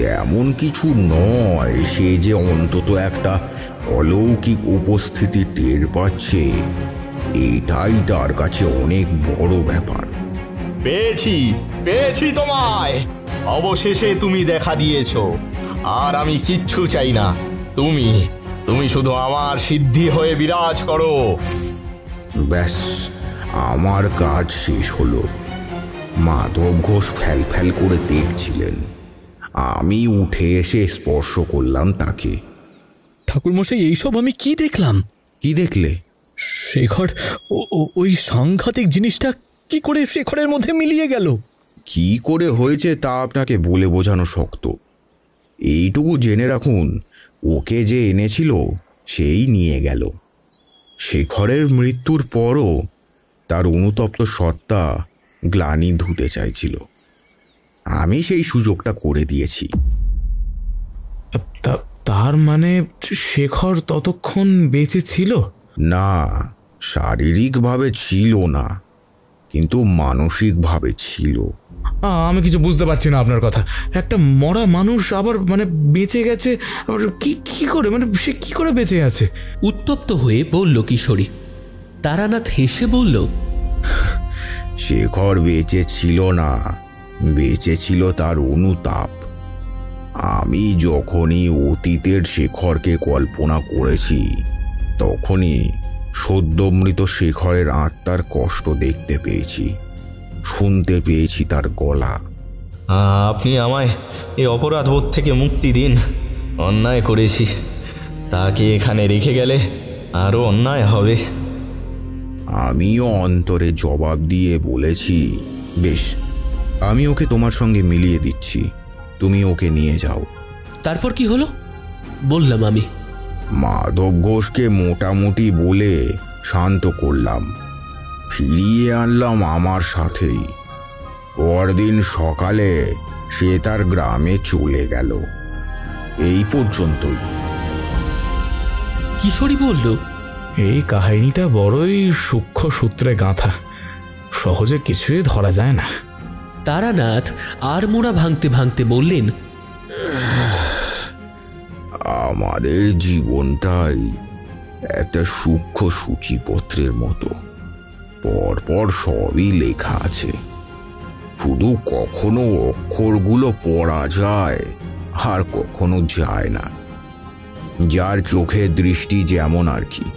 তেমন কিছু নয়, সে যে অন্তত একটা অলৌকিক উপস্থিতি টের পাচ্ছে, এটাই তার কাছে অনেক বড় ব্যাপার। পেয়েছি পেয়েছি তোমায়, অবশেষে তুমি দেখা দিয়েছো। আর আমি কিচ্ছু চাই না, তুমি তুমি শুধু আমার সিদ্ধি হয়ে বিরাজ করো। ব্যাস, আমার কাজ শেষ হলো। মাধব ঘোষ ফ্যাল ফ্যাল করে দেখছিলেন, আমি উঠে এসে স্পর্শ করলাম তাকে। ঠাকুরমশাই, এইসব আমি কি দেখলাম? কি দেখলে? শেখর, ওই সাংঘাতিক জিনিসটা কি করে শেখরের মধ্যে মিলিয়ে গেল? কি করে হয়েছে তা আপনাকে বলে বোঝানো শক্ত। এইটুকু জেনে রাখুন, ওকে যে এনেছিল সেই নিয়ে গেল। শেখরের মৃত্যুর পরও তার অনুতপ্ত সত্তা গ্লানি ধুতে চাইছিল। আমি সেই সুযোগটা করে দিয়েছি। তার মানে শেখর ততক্ষণ বেঁচে ছিল? না, শারীরিকভাবে ছিল না, কিন্তু মানসিকভাবে ছিল। আমি কিছু বুঝতে পারছি না আপনার কথা। একটা মরা মানুষ আবার মানে বেঁচে গেছে, কি করে, মানে সে কি করে বেঁচে আছে? উত্তপ্ত হয়ে বলল কিশোরী। তারানাথ হেসে বলল, শেখর বেঁচে ছিল না, বেঁচে ছিল তার অনুতাপ। আমি যখনই অতীতের শেখরকে কল্পনা করেছি, তখনই সদ্যমৃত শেখরের আত্মার কষ্ট দেখতে পেয়েছি, শুনতে পেয়েছি তার গলা। আপনি আমায় এই অপরাধবোধ থেকে মুক্তি দিন। অন্যায় করেছি, তাকে এখানে রেখে গেলে আরও অন্যায় হবে। আমিও অন্তরে জবাব দিয়ে বলেছি, বেশ, আমি ওকে তোমার সঙ্গে মিলিয়ে দিচ্ছি, তুমি ওকে নিয়ে যাও। তারপর কি হলো বললাম আমি। মাধব ঘোষকে মোটামুটি বলে শান্ত করলাম, ফিরিয়ে আনলাম আমার সাথেই। পরদিন সকালে সে তার গ্রামে চলে গেল। এই পর্যন্তই। কিশোরী বলল, এই কাহিনীটা বড়ই সূক্ষ্ম সূত্রে গাঁথা, সহজে কিছুই ধরা যায় না। তারানাথ আর মোড়া ভাঙতে ভাঙতে বললেন, আমাদের জীবনটাই একটা সূক্ষ্ম সূচিপত্রের মতো, পরপর সবই লেখা আছে, শুধু কখনো অক্ষরগুলো পড়া যায় আর কখনো যায় না। যার চোখের দৃষ্টি যেমন আর কি।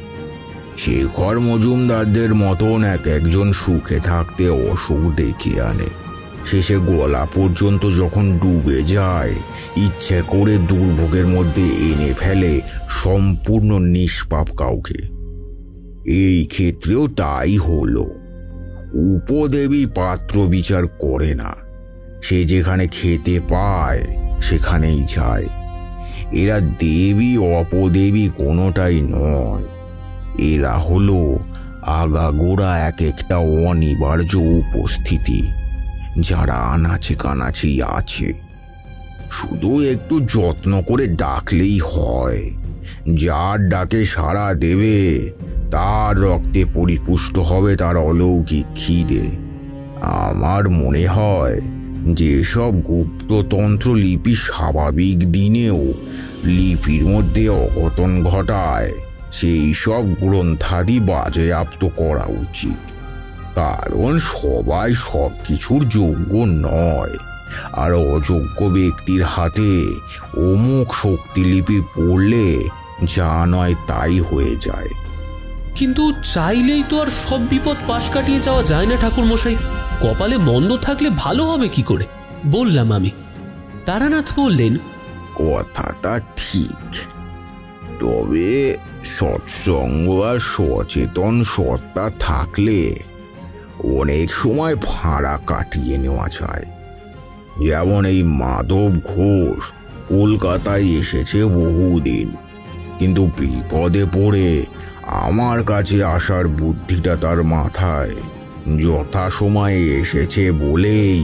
শেখর মজুমদারদের মতন একজন সুখে থাকতে অসুখ ডেকে আনে, শেষে গলা পর্যন্ত যখন ডুবে যায়, ইচ্ছে করে দুর্ভোগের মধ্যে এনে ফেলে সম্পূর্ণ নিষ্পাপ কাউকে। এই ক্ষেত্রেও তাই হলো। উপদেবী পাত্র বিচার করে না, সে যেখানে খেতে পায় সেখানেই যায়। এরা দেবী অপদেবী কোনোটাই নয়, এরা হলো আগাগোড়া এক একটা অনিবার্য উপস্থিতি, যারা আনাচে কানাচে আছে। শুধু একটু যত্ন করে ডাকলেই হয়। যার ডাকে সাড়া দেবে, তার রক্তে পরিপুষ্ট হবে তার অলৌকিক খিদে। আমার মনে হয় যেসব গুপ্ততন্ত্র লিপি স্বাভাবিক দিনেও লিপির মধ্যে অঘটন ঘটায়, সেই সব গ্রন্থাদি বাজেয়াপ্ত করা উচিত। কারণ সবাই সব কিছুর যোগ্য নয়, আর অযোগ্য ব্যক্তির হাতে অমুক শক্তিলিপি পড়লে যা নয় তাই হয়ে যায়। কিন্তু চাইলেই তো আর সব বিপদ পাশ কাটিয়ে যাওয়া যায় না ঠাকুর মশাই। কপালে মন্দ থাকলে ভালো হবে কি করে বললাম আমি। তারানাথ বললেন, কথাটা ঠিক, তবে সৎসঙ্গ আর সচেতন সত্তা থাকলে অনেক সময় ভাড়া কাটিয়ে নেওয়া যায়। যেমন এই মাধব ঘোষ কলকাতায় এসেছে বহুদিন, কিন্তু বিপদে পড়ে আমার কাছে আসার বুদ্ধিটা তার মাথায় যথাসময়ে এসেছে বলেই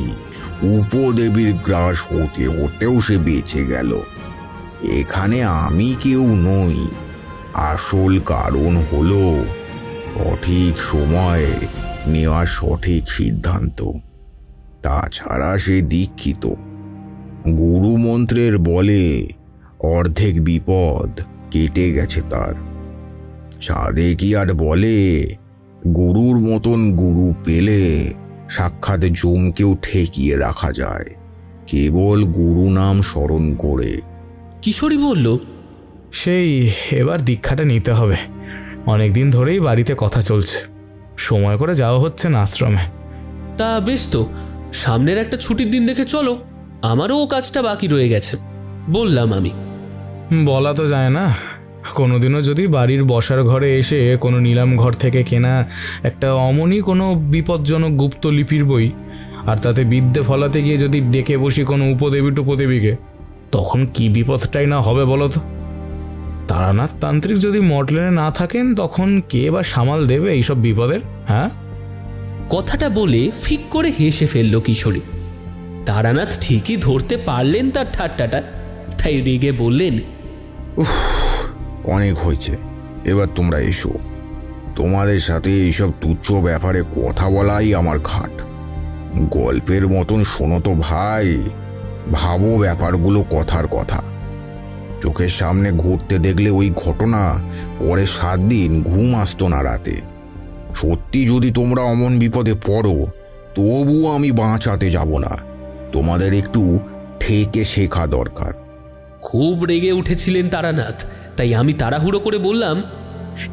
উপদেবীর গ্রাস হতে হতেও সে বেঁচে গেল। এখানে আমি কেউ নই, আসল কারণ হলো সঠিক সময়ে নেওয়া সঠিক সিদ্ধান্ত। তাছাড়া সে দীক্ষিত, গুরু মন্ত্রের বলে অর্ধেক বিপদ কেটে গেছে তার। সাধে কি আর বলে, গুরুর মতন গুরু পেলে সাক্ষাৎ জমকেও ঠেকিয়ে রাখা যায়, কেবল গুরু নাম স্মরণ করে। কিশোরী বলল, সেই এবার দীক্ষাটা নিতে হবে। অনেকদিন ধরেই বাড়িতে কথা চলছে, সময় করে যাওয়া হচ্ছে না আশ্রমে। তা বেশ তো, সামনের একটা ছুটির দিন দেখে চলো, আমারও ও কাজটা বাকি রয়ে গেছে, বললাম আমি। বলা তো যায় না, কোনোদিনও যদি বাড়ির বসার ঘরে এসে কোনো নিলাম ঘর থেকে কেনা একটা অমনি কোনো বিপজ্জনক গুপ্তলিপির বই, আর তাতে বিদ্যে ফলাতে গিয়ে যদি ডেকে বসি কোনো উপদেবী টুপদেবীকে, তখন কি বিপদটাই না হবে বলো তো। তারানাথ তান্ত্রিক যদি মটলেনে না থাকেন, তখন কে বা সামাল দেবে এইসব বিপদের? হ্যাঁ, কথাটা বলে ফিক করে হেসে ফেলল কিশোরী। তারানাথ ঠিকই ধরতে পারলেন তার ঠাট্টাটা, তাই রেগে বললেন, উফ, অনেক হয়েছে, এবার তোমরা এসো। তোমাদের সাথে এইসব তুচ্ছ ব্যাপারে কথা বলাই আমার ঘাট। গল্পের মতন শোনো তো ভাই, ভাবো ব্যাপারগুলো কথার কথা। চোখের সামনে ঘুরতে দেখলে ওই ঘটনা, পরে 7 দিন ঘুম আসতো না রাতে। সত্যি যদি তোমরা অমন বিপদে পড়ো, তবুও আমি বাঁচাতে যাব না। তোমাদের একটু ঠেকে শেখা দরকার। খুব রেগে উঠেছিলেন তারানাথ, তাই আমি তাড়াহুড়ো করে বললাম,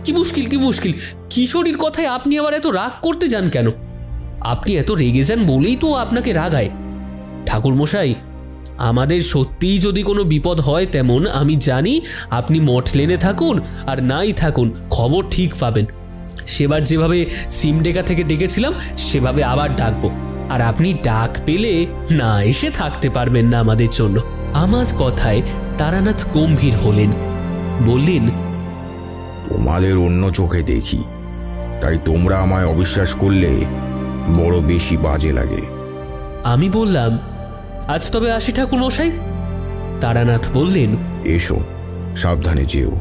কি মুশকিল কি মুশকিল, কিশোরীর কথায় আপনি আবার এত রাগ করতে যান কেন? আপনি এত রেগে যান বলেই তো আপনাকে রাগায়। ঠাকুরমশাই, আমাদের সত্যিই যদি কোনো বিপদ হয় তেমন, আমি জানি আপনি মটলেনে থাকুন আর নাই থাকুন খবর ঠিক পাবেন। সেবার যেভাবে সিমডেকা থেকে ডেকেছিলাম সেভাবে আবার ডাকবো, আর আপনি ডাক পেলে না এসে থাকতে পারবেন না আমাদের জন্য। আমার কথায় তারানাথ গম্ভীর হলেন, বললেন, তোমাদের অন্য চোখে দেখি, তাই তোমরা আমায় অবিশ্বাস করলে বড় বেশি বাজে লাগে। আমি বললাম, আজ তবে আসি ঠাকুরমশাই। তারানাথ বললেন, এসো, সাবধানে যেও।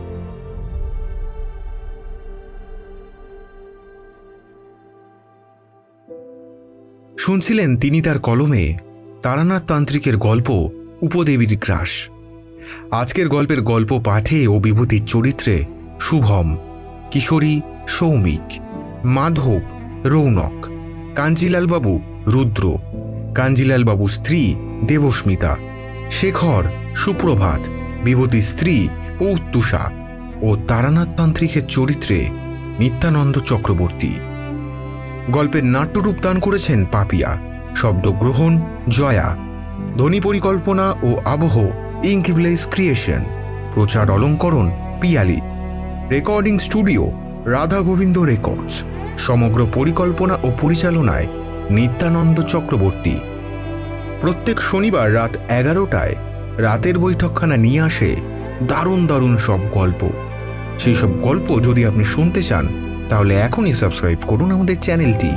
শুনছিলেন তিনি তার কলমে তারানাথ তান্ত্রিকের গল্প উপদেবীর গ্রাস। আজকের গল্পের গল্প পাঠে ও বিভূতির চরিত্রে শুভম, কিশোরী সৌমিক, মাধব রৌনক, কাঞ্জিলালবাবু রুদ্র, কাঞ্জিলালবাবুর স্ত্রী দেবস্মিতা, শেখর সুপ্রভাত, বিভূতির স্ত্রী পৌত্তুষা ও তারানাথ তান্ত্রিকের চরিত্রে নিত্যানন্দ চক্রবর্তী। গল্পের নাট্যরূপ দান করেছেন পাপিয়া, শব্দগ্রহণ জয়া, ধ্বনি পরিকল্পনা ও আবহ ইঙ্কভিলেজ ক্রিয়েশন, প্রচার অলঙ্করণ Piyali, recording studio Radha Gobinda records, সমগ্র পরিকল্পনা ও পরিচালনায় নিত্যানন্দ চক্রবর্তী। প্রত্যেক শনিবার রাত 11টায় রাতের বৈঠকখানা নিয়ে আসে দারুণ দারুণ সব গল্প। সেই সব গল্প যদি আপনি শুনতে চান, তাহলে এখনই সাবস্ক্রাইব করুন আমাদের চ্যানেলটি।